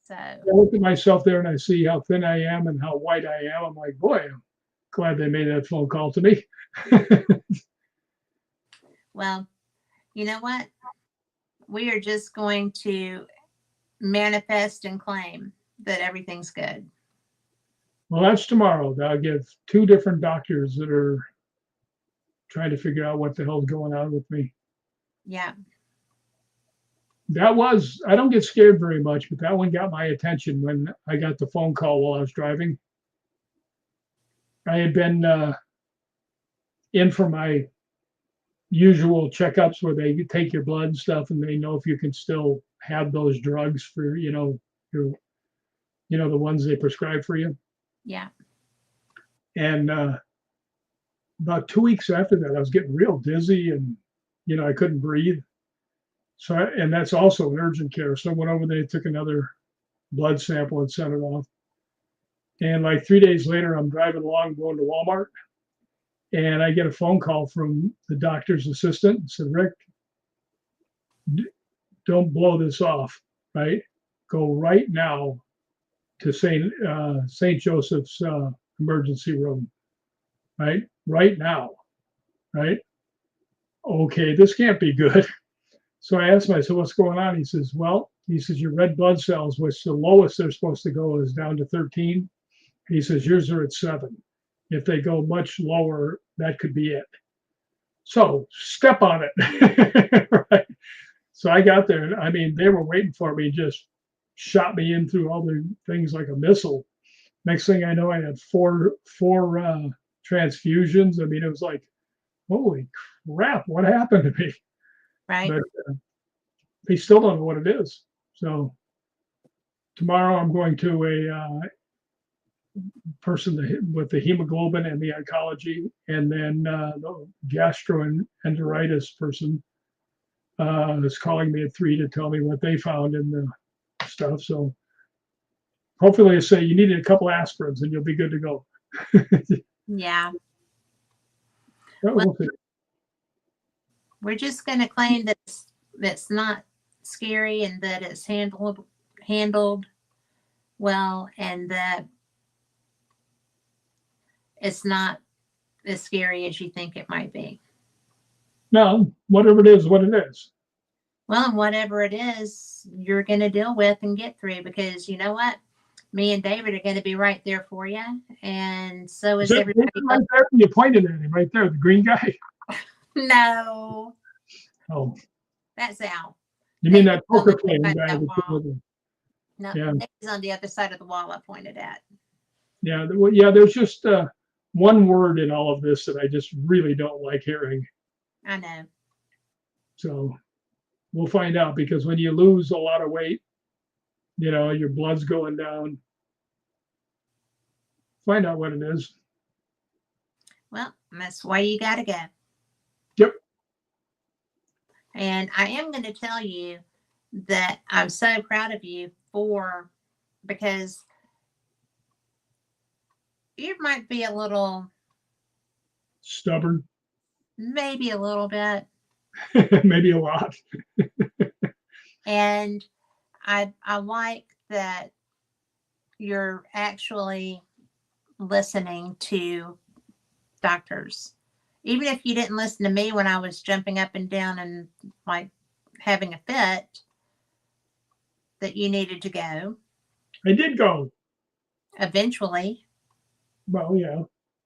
So, I look at myself there and I see how thin I am and how white I am. I'm like, boy, I'm glad they made that phone call to me. well, you know what? We are just going to manifest and claim that everything's good. Well, that's tomorrow. I'll give 2 different doctors that are trying to figure out what the hell's going on with me. Yeah. I don't get scared very much, but that one got my attention when I got the phone call while I was driving. I had been in for my usual checkups where they take your blood and stuff and they know if you can still have those drugs for, the ones they prescribe for you. Yeah. And about 2 weeks after that, I was getting real dizzy and, I couldn't breathe. So, and that's also an urgent care. So I went over there, took another blood sample and sent it off. And like 3 days later, I'm driving along, going to Walmart, and I get a phone call from the doctor's assistant and said, Rick, don't blow this off, right? Go right now to St. Joseph's emergency room, right? Right now, right? Okay, this can't be good. So I asked him, I said, what's going on? He says, your red blood cells, which the lowest they're supposed to go is down to 13. He says, yours are at 7. If they go much lower, that could be it. So step on it. Right? So I got there, and I mean, they were waiting for me, just shot me in through all the things like a missile. Next thing I know, I had four transfusions. I mean, it was like, holy crap, what happened to me? Right. But they still don't know what it is. So tomorrow I'm going to a person with the hemoglobin and the oncology, and then the gastroenteritis person is calling me at 3 to tell me what they found in the stuff. So hopefully they say you needed a couple aspirins and you'll be good to go. Yeah. We'll see. We're just going to claim that it's not scary and that it's handled well and that it's not as scary as you think it might be. No, whatever it is, what it is. Well, and whatever it is, you're going to deal with and get through, because you know what? Me and David are going to be right there for you. And so is everybody right else. there? You pointed at him right there, the green guy. No, Oh, that's Al. you mean David's that on the poker playing other side guy? of that wall. No, Yeah. David's on the other side of the wall I pointed at. Yeah, yeah. There's just one word in all of this that I just really don't like hearing. I know. So we'll find out, because when you lose a lot of weight, your blood's going down. Find out what it is. Well, that's why you got to go. Yep. And I am going to tell you that I'm so proud of you because you might be a little Stubborn. Maybe a little bit. Maybe a lot. And I like that you're actually listening to doctors. Even if you didn't listen to me when I was jumping up and down and like having a fit, that you needed to go. I did go. Eventually. Well, yeah.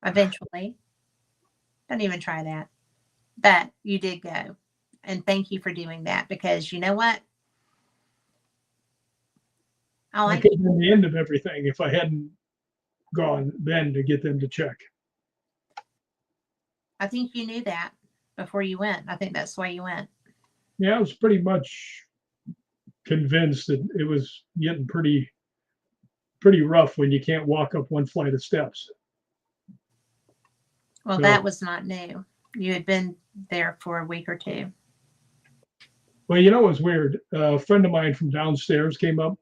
Eventually. Don't even try that. But you did go. And thank you for doing that, because you know what? I could have been the end of everything if I hadn't gone then to get them to check. I think you knew that before you went. I think that's why you went. Yeah, I was pretty much convinced that it was getting pretty rough when you can't walk up one flight of steps. Well, So, that was not new. You had been there for a week or two. well, it was weird. A friend of mine from downstairs came up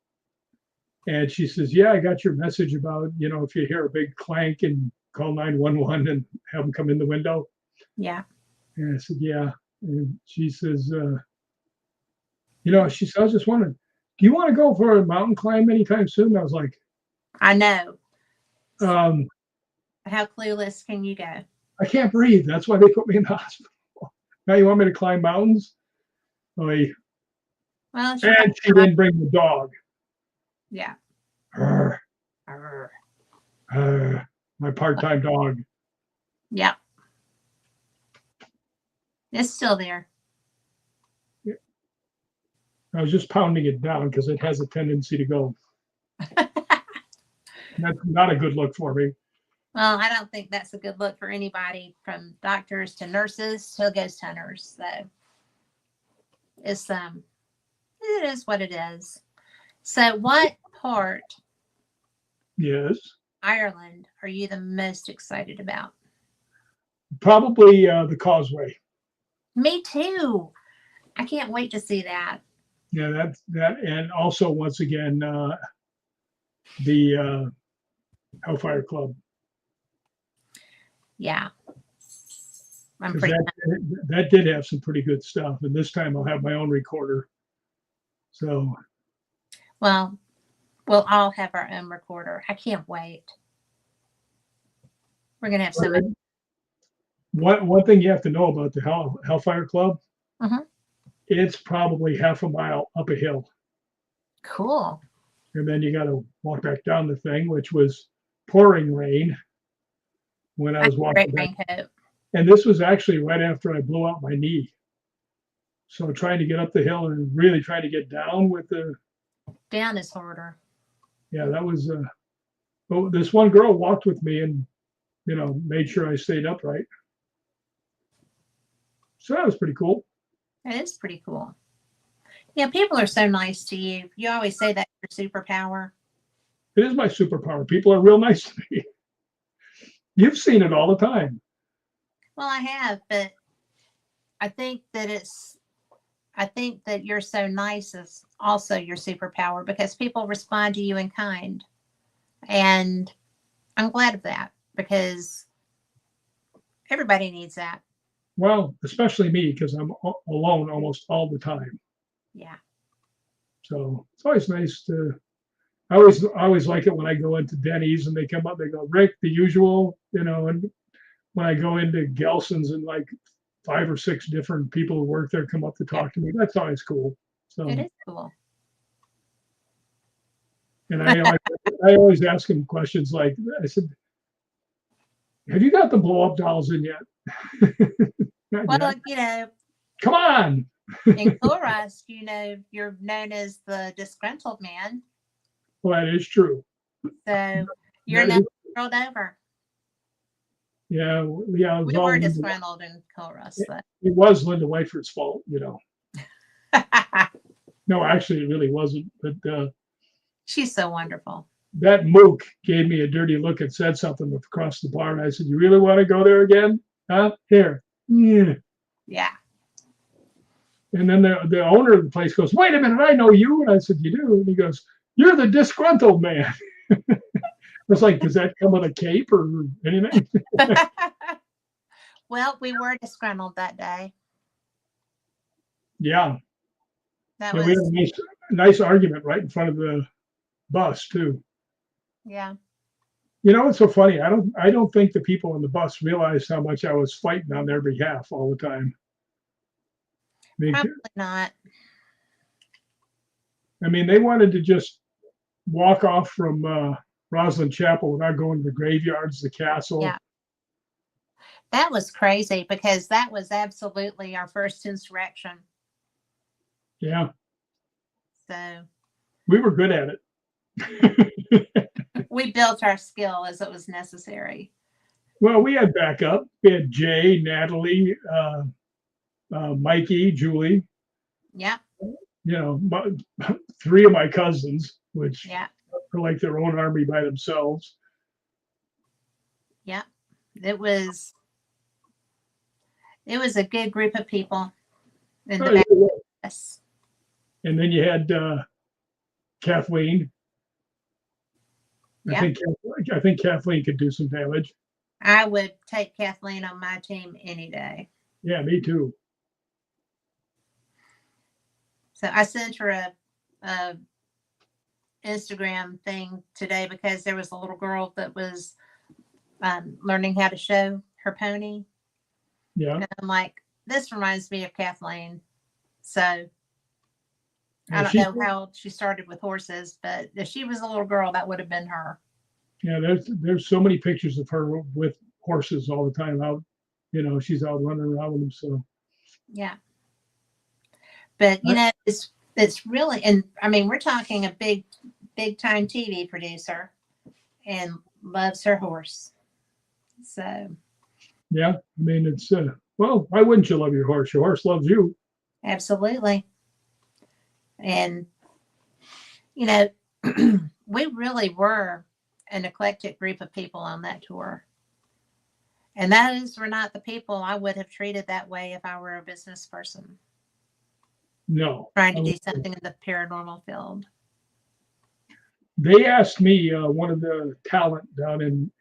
and she says, "Yeah, I got your message about, if you hear a big clank and call 911 and have them come in the window." Yeah. And I said, "Yeah." And she says, she said, "I was just wondering, do you want to go for a mountain climb anytime soon?" I was like, I know. um, How clueless can you go? "I can't breathe. That's why they put me in the hospital. Now you want me to climb mountains?" Like, Well, she and she probably, didn't bring the dog. yeah. Arr, Arr. my part-time dog. Yeah. It's still there. I was just pounding it down because it has a tendency to go. That's not a good look for me. Well, I don't think that's a good look for anybody from doctors to nurses to ghost hunters. So it's it is what it is. So what part Yes, Ireland are you the most excited about? probably the causeway. Me too. I can't wait to see that. Yeah, that, and also once again the Hellfire Club, Yeah. I'm because pretty that did have some pretty good stuff. And this time I'll have my own recorder. So well, we'll all have our own recorder. I can't wait. We're gonna have so much. one thing you have to know about the Hellfire Club, Mhm. it's probably half a mile up a hill. Cool. And then you got to walk back down the thing, which was pouring rain when I I was have a great walking back. raincoat. And this was actually right after I blew out my knee. So trying to get up the hill and really trying to get down with Down is harder. yeah, that was, well, this one girl walked with me and, made sure I stayed upright. So that was pretty cool. It is pretty cool. Yeah, people are so nice to you. You always say that's your superpower. It is my superpower. People are real nice to me. You've seen it all the time. Well, I have, but I think that I think that you're so nice is also your superpower because people respond to you in kind. And I'm glad of that because everybody needs that. Well, especially me because I'm alone almost all the time. Yeah. So it's always nice to. I always like it when I go into Denny's and they come up. They go, "Rick, the usual," And when I go into Gelson's and like 5 or 6 different people who work there come up to Yeah. talk to me, that's always cool. It So, is cool. and I always ask them questions like, I said, "Have you got the blow up dolls in yet?" Not Well, yet. Come on. in Chorus, you're known as the disgruntled man. Well, that is true. So you're That known is, the world over. yeah, yeah. It was We all were Linda, disgruntled in Chorus. it was Linda Whiteford's fault. No, actually, it really wasn't. But She's so wonderful. that mook gave me a dirty look and said something across the bar. And I said, "You really want to go there again? Huh? Here." Yeah. Yeah. And then the owner of the place goes, "Wait a minute, I know you." And I said, "You do?" And he goes, "You're the disgruntled man." I was like, "Does that come with a cape or anything?" Well, we were disgruntled that day. Yeah. That Yeah, we had was, a nice argument right in front of the bus too. yeah, It's so funny. I don't think the people on the bus realized how much I was fighting on their behalf all the time. probably not. They wanted to just walk off from Roslyn Chapel without going to the graveyards, the castle. Yeah. That was crazy because that was absolutely our first insurrection. Yeah, So we were good at it. we built our skill as it was necessary. Well, we had backup. We had Jay, Natalie, Mikey, Julie. Yep. Three of my cousins, which Yep. are like their own army by themselves. Yep. It was a good group of people in the Oh, back. yeah. Yes. And then you had Kathleen. Yep. I think Kathleen could do some damage. I would take Kathleen on my team any day. Yeah, me too. So I sent her a Instagram thing today because there was a little girl that was learning how to show her pony. Yeah. And I'm like, this reminds me of Kathleen. So I Yeah, don't know how old she started with horses, but if she was a little girl, that would have been her. Yeah, there's so many pictures of her with horses all the time out. She's out running around with them. So Yeah. But it's really, and I mean, we're talking a big time TV producer and loves her horse. So yeah, I mean it's well, why wouldn't you love your horse? Your horse loves you. absolutely. And we really were an eclectic group of people on that tour. And those were not the people I would have treated that way if I were a business person No. trying to do something in the paranormal field. They asked me, one of the talent down in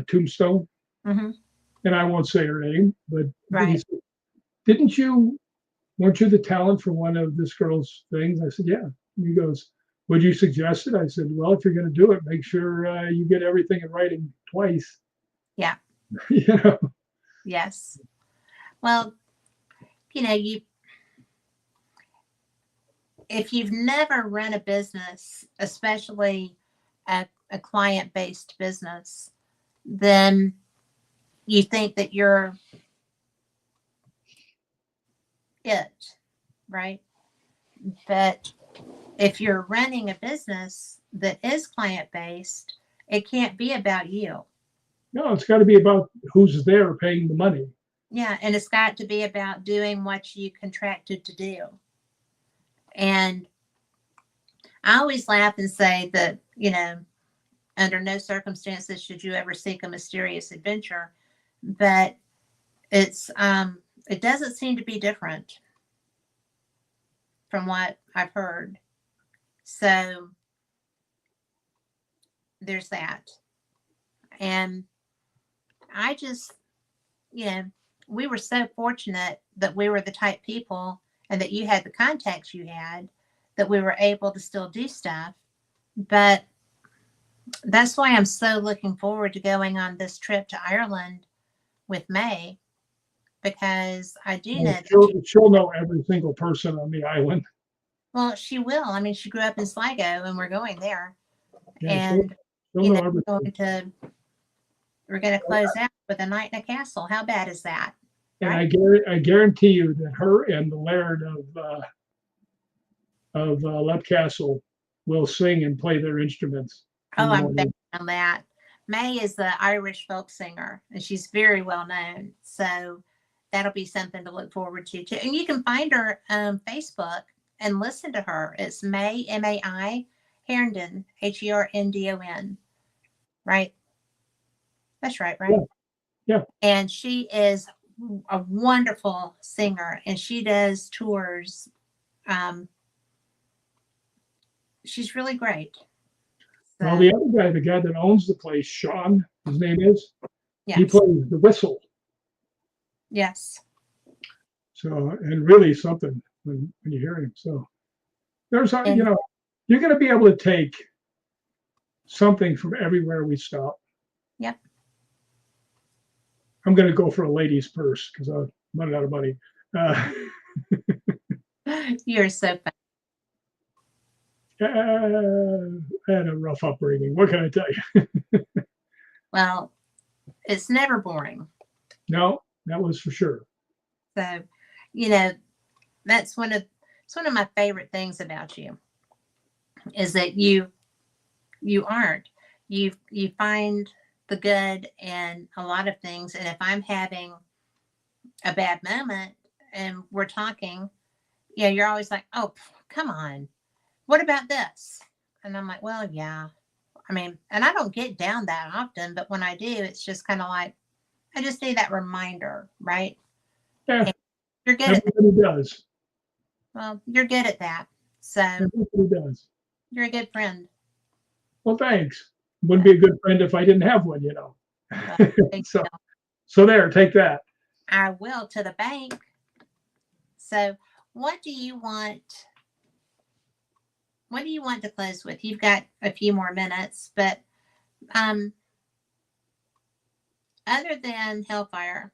Tombstone, Mm-hmm. and I won't say her name, but he Right. said, weren't you the talent for one of this girl's things? I said, yeah. And he goes, would you suggest it? I said, well, if you're going to do it, make sure you get everything in writing twice. Yeah. Yes. Well, if you've never run a business, especially a client-based business, then you think that you're it, right? But if you're running a business that is client-based, it can't be about you. No, it's got to be about who's there paying the money. Yeah, and it's got to be about doing what you contracted to do. And I always laugh and say that, under no circumstances should you ever seek a mysterious adventure, but it doesn't seem to be different from what I've heard. So there's that. And I just, we were so fortunate that we were the type people and that you had the contacts you had that we were able to still do stuff. But that's why I'm so looking forward to going on this trip to Ireland with May, because I do know that she'll know every single person on the island. well, she will. I mean, she grew up in Sligo and we're going there. Yeah, And, she'll know everything. we're going to close out with a night in a castle. How bad is that? And Right? I guarantee you that her and the Laird of Lep Castle will sing and play their instruments. Oh, I'm betting on that. May is the Irish folk singer, and she's very well known. So that'll be something to look forward to too. And you can find her on Facebook and listen to her. It's May, Mai, Herndon, Herndon. Right? That's right, right? Yeah. And she is a wonderful singer, and she does tours. She's really great. So, well, the other guy, the guy that owns the place, Sean, his name is, yes. he plays the whistle. Yes. So, and really something when you hear him. So there's, you're going to be able to take something from everywhere we stop. Yep. I'm going to go for a lady's purse because I'm running out of money. You're so fun. I had a rough upbringing. What can I tell you? Well, it's never boring. No, that was for sure. So, that's one of my favorite things about you is that you aren't. You find the good in a lot of things. And if I'm having a bad moment and we're talking, yeah, you're always like, oh, come on. What about this? And I'm like, well, yeah. I mean, and I don't get down that often, but when I do, it's just kind of like, I just need that reminder, right? Yeah, And you're good at that. everybody does. Well, you're good at that. So Everybody does. you're a good friend. Well, thanks. Wouldn't be a good friend if I didn't have one, you know. Well, there you So, go. so there, take that. I will to the bank. So what do you want? What do you want to close with? You've got a few more minutes, but um, other than Hellfire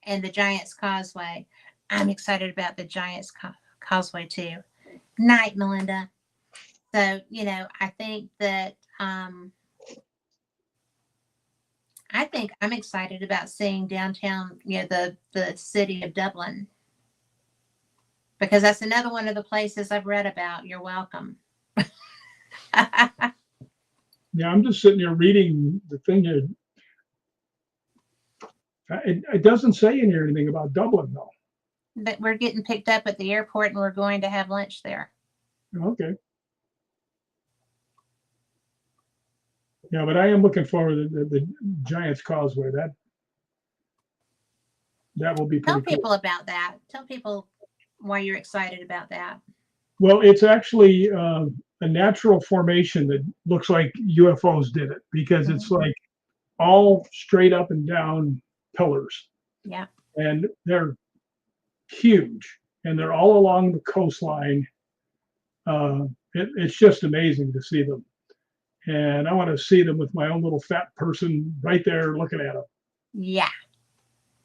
and the Giant's Causeway, I'm excited about the Giant's Causeway too. Night, Melinda. So, I think that I think I'm excited about seeing downtown, the city of Dublin, because that's another one of the places I've read about. You're welcome. Yeah, I'm just sitting here reading the thing here. It doesn't say in here anything about Dublin, though. But we're getting picked up at the airport and we're going to have lunch there. Okay. Yeah, but I am looking forward to the Giant's Causeway. That will be Tell pretty cool. people about that. Tell people why you're excited about that. Well, it's actually a natural formation that looks like UFOs did it, because it's like all straight up and down pillars. Yeah. And they're huge, and they're all along the coastline. It's just amazing to see them. And I want to see them with my own little fat person right there looking at them. Yeah.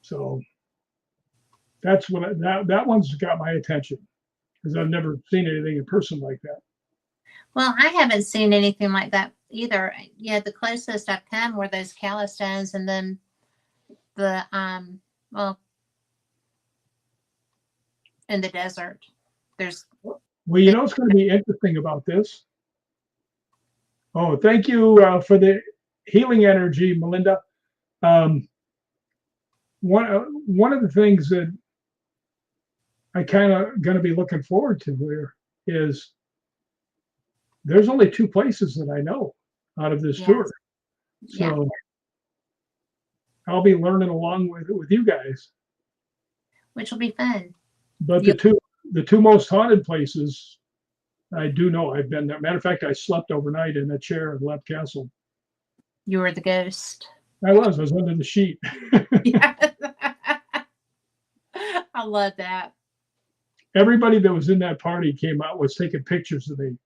So that's what that one's got my attention, because I've never seen anything in person like that. Well, I haven't seen anything like that either. Yeah, the closest I've come were those Callistones, and then the in the desert. There's Well, what's going to be interesting about this? Oh, thank you for the healing energy, Melinda. One of the things that I kind of going to be looking forward to here is there's only 2 places that I know out of this tour. So I'll be learning along with you guys. Which will be fun. But the two most haunted places I do know. I've been there. Matter of fact, I slept overnight in a chair in Lep Castle. You were the ghost. I was under the sheet. Yes. I love that. Everybody that was in that party came out, was taking pictures of me.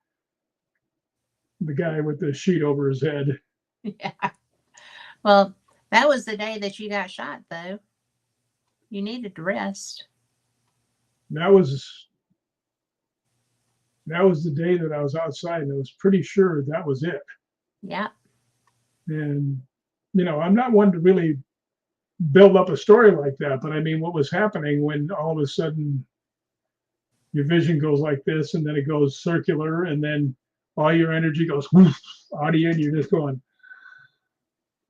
The guy with the sheet over his head. Yeah. Well, that was the day that you got shot, though. You needed to rest. That was the day that I was outside, and I was pretty sure that was it. Yeah. And I'm not one to really build up a story like that, but I mean, what was happening when all of a sudden your vision goes like this, and then it goes circular, and then all your energy goes whoosh, out of you, and you're just going,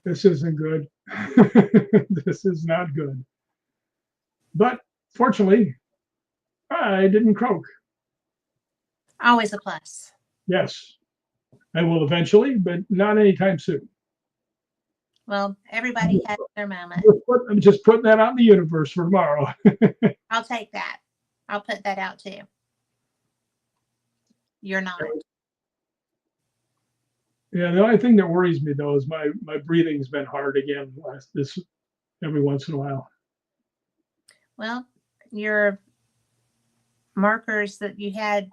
this isn't good. This is not good. But fortunately, I didn't croak. Always a plus. Yes, I will eventually, but not anytime soon. Well, everybody has their moment. I'm just putting that out in the universe for tomorrow. I'll take that. I'll put that out too. You're not. Yeah, the only thing that worries me though is my breathing's been hard again every once in a while. Well, your markers that you had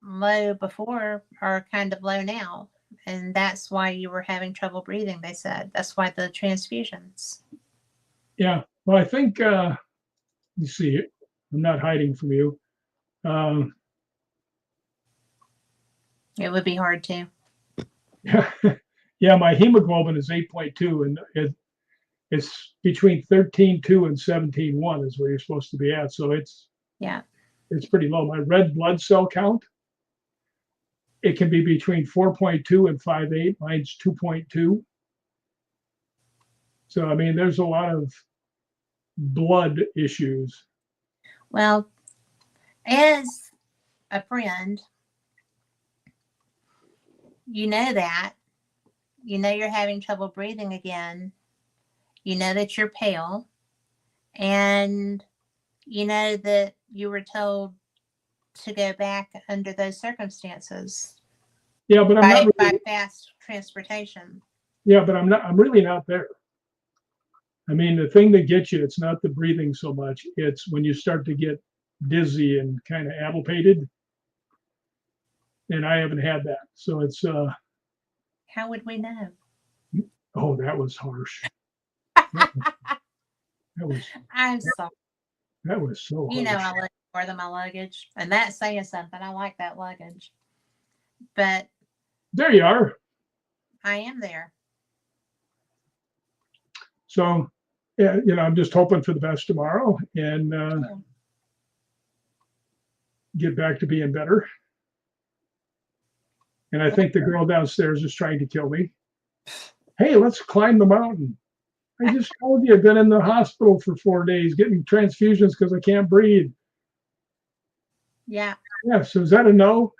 low before are kind of low now, and that's why you were having trouble breathing. They said that's why the transfusions. Yeah, well, I think you see, I'm not hiding from you. It would be hard to. Yeah, my hemoglobin is 8.2, and it's between 13.2 and 17.1 is where you're supposed to be at. So it's pretty low. My red blood cell count it can be between 4.2 and 5.8. Mine's 2.2. So, I mean, there's a lot of blood issues. Well, as a friend, you know that. You know you're having trouble breathing again. You know that you're pale. And you know that you were told to go back under those circumstances Yeah, but I'm not by really, fast transportation. yeah, but I'm really not there. I mean, the thing that gets you, it's not the breathing so much. It's when you start to get dizzy and kind of agitated. And I haven't had that. So it's, How would we know? oh, that was harsh. That was, I'm sorry. that was so You know harsh. I look more than my luggage. And that's saying something. I like that luggage. But There you are. I am there. So, yeah, I'm just hoping for the best tomorrow and Yeah. get back to being better. And I think the girl downstairs is trying to kill me. Hey, let's climb the mountain. I just told you I've been in the hospital for 4 days getting transfusions because I can't breathe. Yeah. Yeah, so is that a no?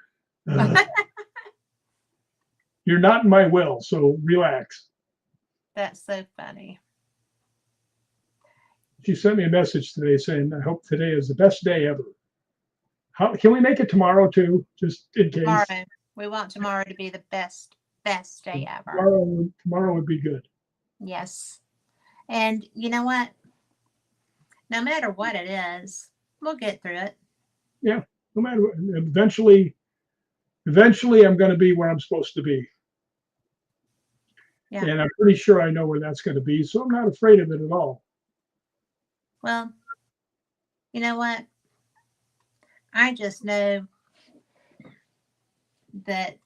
You're not in my will, so relax. That's so funny. She sent me a message today saying, I hope today is the best day ever. How can we make it tomorrow too, just in case? Tomorrow. We want tomorrow to be the best day ever. Tomorrow would be good. Yes. And you know what? No matter what it is, we'll get through it. Yeah, no matter what. Eventually I'm going to be where I'm supposed to be. Yeah. And I'm pretty sure I know where that's going to be. So I'm not afraid of it at all. Well, you know what? I just know that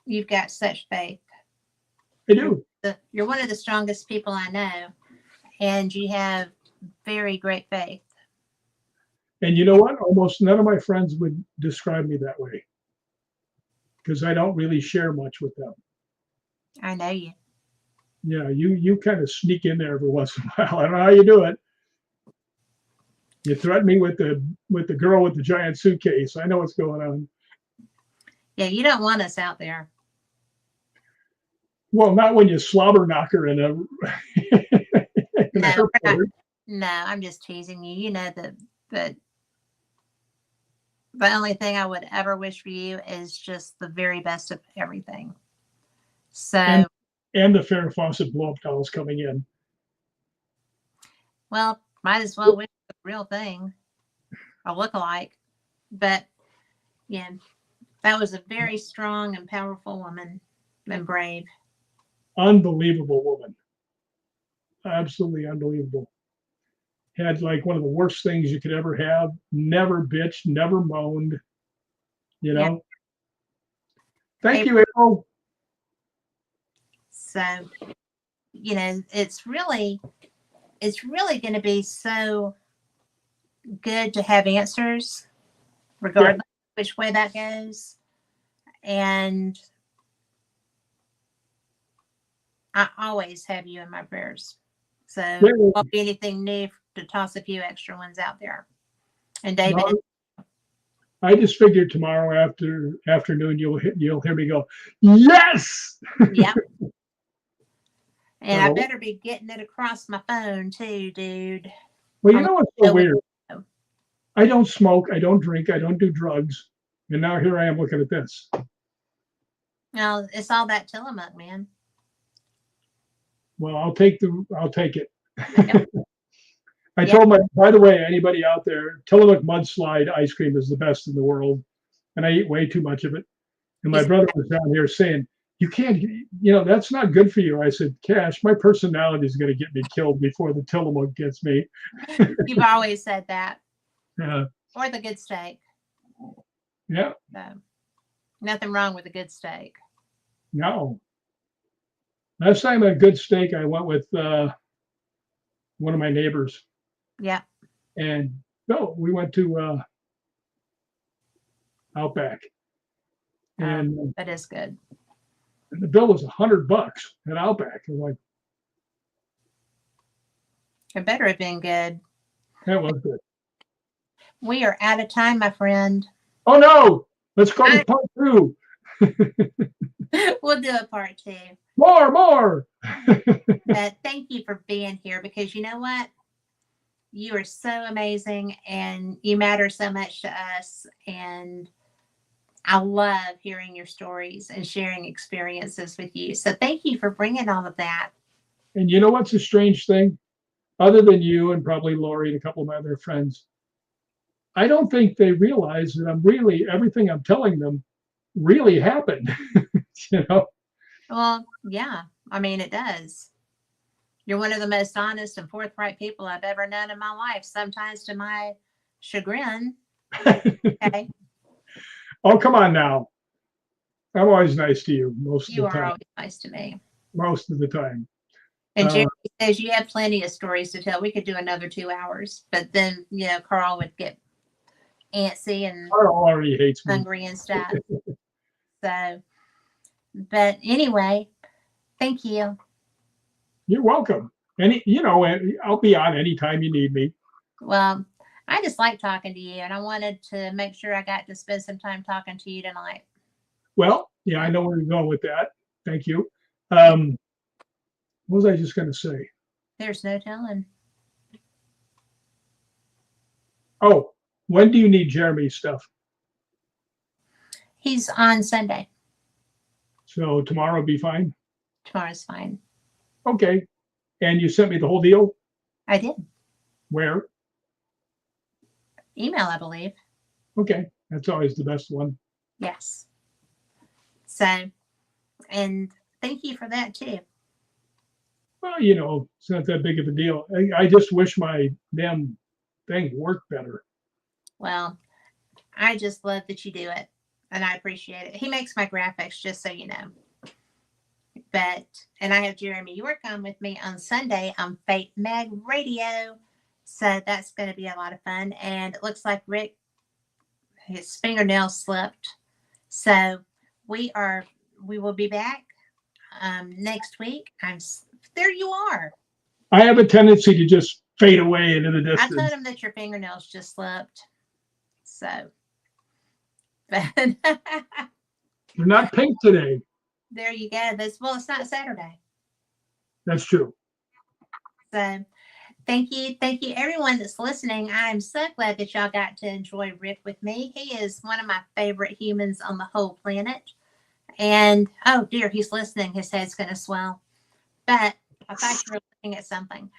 you've got such faith. I do. You're one of the strongest people I know, and you have very great faith. And you know what? Almost none of my friends would describe me that way because I don't really share much with them. I know you. Yeah, you kind of sneak in there every once in a while. I don't know how you do it. You threaten me with the girl with the giant suitcase. I know what's going on. Yeah, you don't want us out there. Well, not when you slobber knock her in a, in No, airport. no, I'm just teasing you. You know that the only thing I would ever wish for you is just the very best of everything. So, and the Farrah Fawcett blow-up dolls coming in. well, might as well wish the real thing, a look-alike. But yeah, that was a very strong and powerful woman and brave. Unbelievable woman. Absolutely unbelievable. Had like one of the worst things you could ever have. Never bitched, never moaned. You know. Yeah. Thank you, April. So, you know, it's really going to be so good to have answers, regardless of which way that goes. And I always have you in my prayers. So Yeah. won't be anything new to toss a few extra ones out there. And David, I just figured tomorrow afternoon you'll hear me go, yes. yeah. And I So, better be getting it across my phone too, dude. well, you know what's so weird? know. I don't smoke, I don't drink, I don't do drugs, and now here I am looking at this. No, it's all that Tillamook, man. Well, I'll take it. Yep. I told by the way, anybody out there, Tillamook mudslide ice cream is the best in the world, and I eat way too much of it. And my brother was down here saying, you can't, that's not good for you. I said, Cash, my personality is going to get me killed before the Tillamook gets me. You've always said that. Yeah. Or the good steak. Yeah. So, nothing wrong with a good steak. No. Last time I had a good steak, I went with one of my neighbors. Yeah. And no, we went to Outback. And that is good. the bill was $100 at Outback. I'm like, It better have been good. that was good. We are out of time, my friend. Oh no! Let's go to part 2. We'll do a part 2. More. But thank you for being here, because you know what? You are so amazing and you matter so much to us. And I love hearing your stories and sharing experiences with you. So thank you for bringing all of that. And you know what's a strange thing? Other than you and probably Lori and a couple of my other friends, I don't think they realize that everything I'm telling them really happened. You know? Well, yeah, I mean, it does. You're one of the most honest and forthright people I've ever known in my life, sometimes to my chagrin. Okay. Oh, come on now. I'm always nice to you most of You the are time. always nice to me. Most of the time. And Jerry says you have plenty of stories to tell. We could do another 2 hours, but then, Carl would get antsy and Carl already hates me. hungry and stuff. So, but anyway, thank you. You're welcome. I'll be on anytime you need me. Well, I just like talking to you, and I wanted to make sure I got to spend some time talking to you tonight. Well, yeah, I know where you're going with that. Thank you. What was I just going to say? There's no telling. Oh, when do you need Jeremy's stuff? He's on Sunday. So tomorrow will be fine? Tomorrow's fine. Okay. And you sent me the whole deal? I did. Where? Email, I believe. Okay. That's always the best one. Yes. So, and thank you for that too. Well, it's not that big of a deal. I just wish my damn thing worked better. Well, I just love that you do it, and I appreciate it. He makes my graphics, just so you know. And I have Jeremy York on with me on Sunday on Fate Mag Radio. So that's going to be a lot of fun. And it looks like Rick, his fingernail slipped. So we will be back next week. There you are. I have a tendency to just fade away into the distance. I told him that your fingernails just slipped. So, but they're not pink today. There you go. It's not Saturday. That's true. So, thank you, everyone that's listening. I'm so glad that y'all got to enjoy Rick with me. He is one of my favorite humans on the whole planet. And oh dear, he's listening. His head's going to swell. But I thought you were looking at something.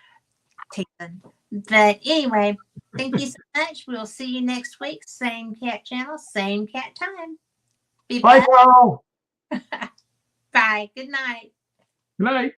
But anyway, thank you so much. We'll see you next week. Same cat channel, same cat time. Bye, Carl. Bye. Good night. Good night.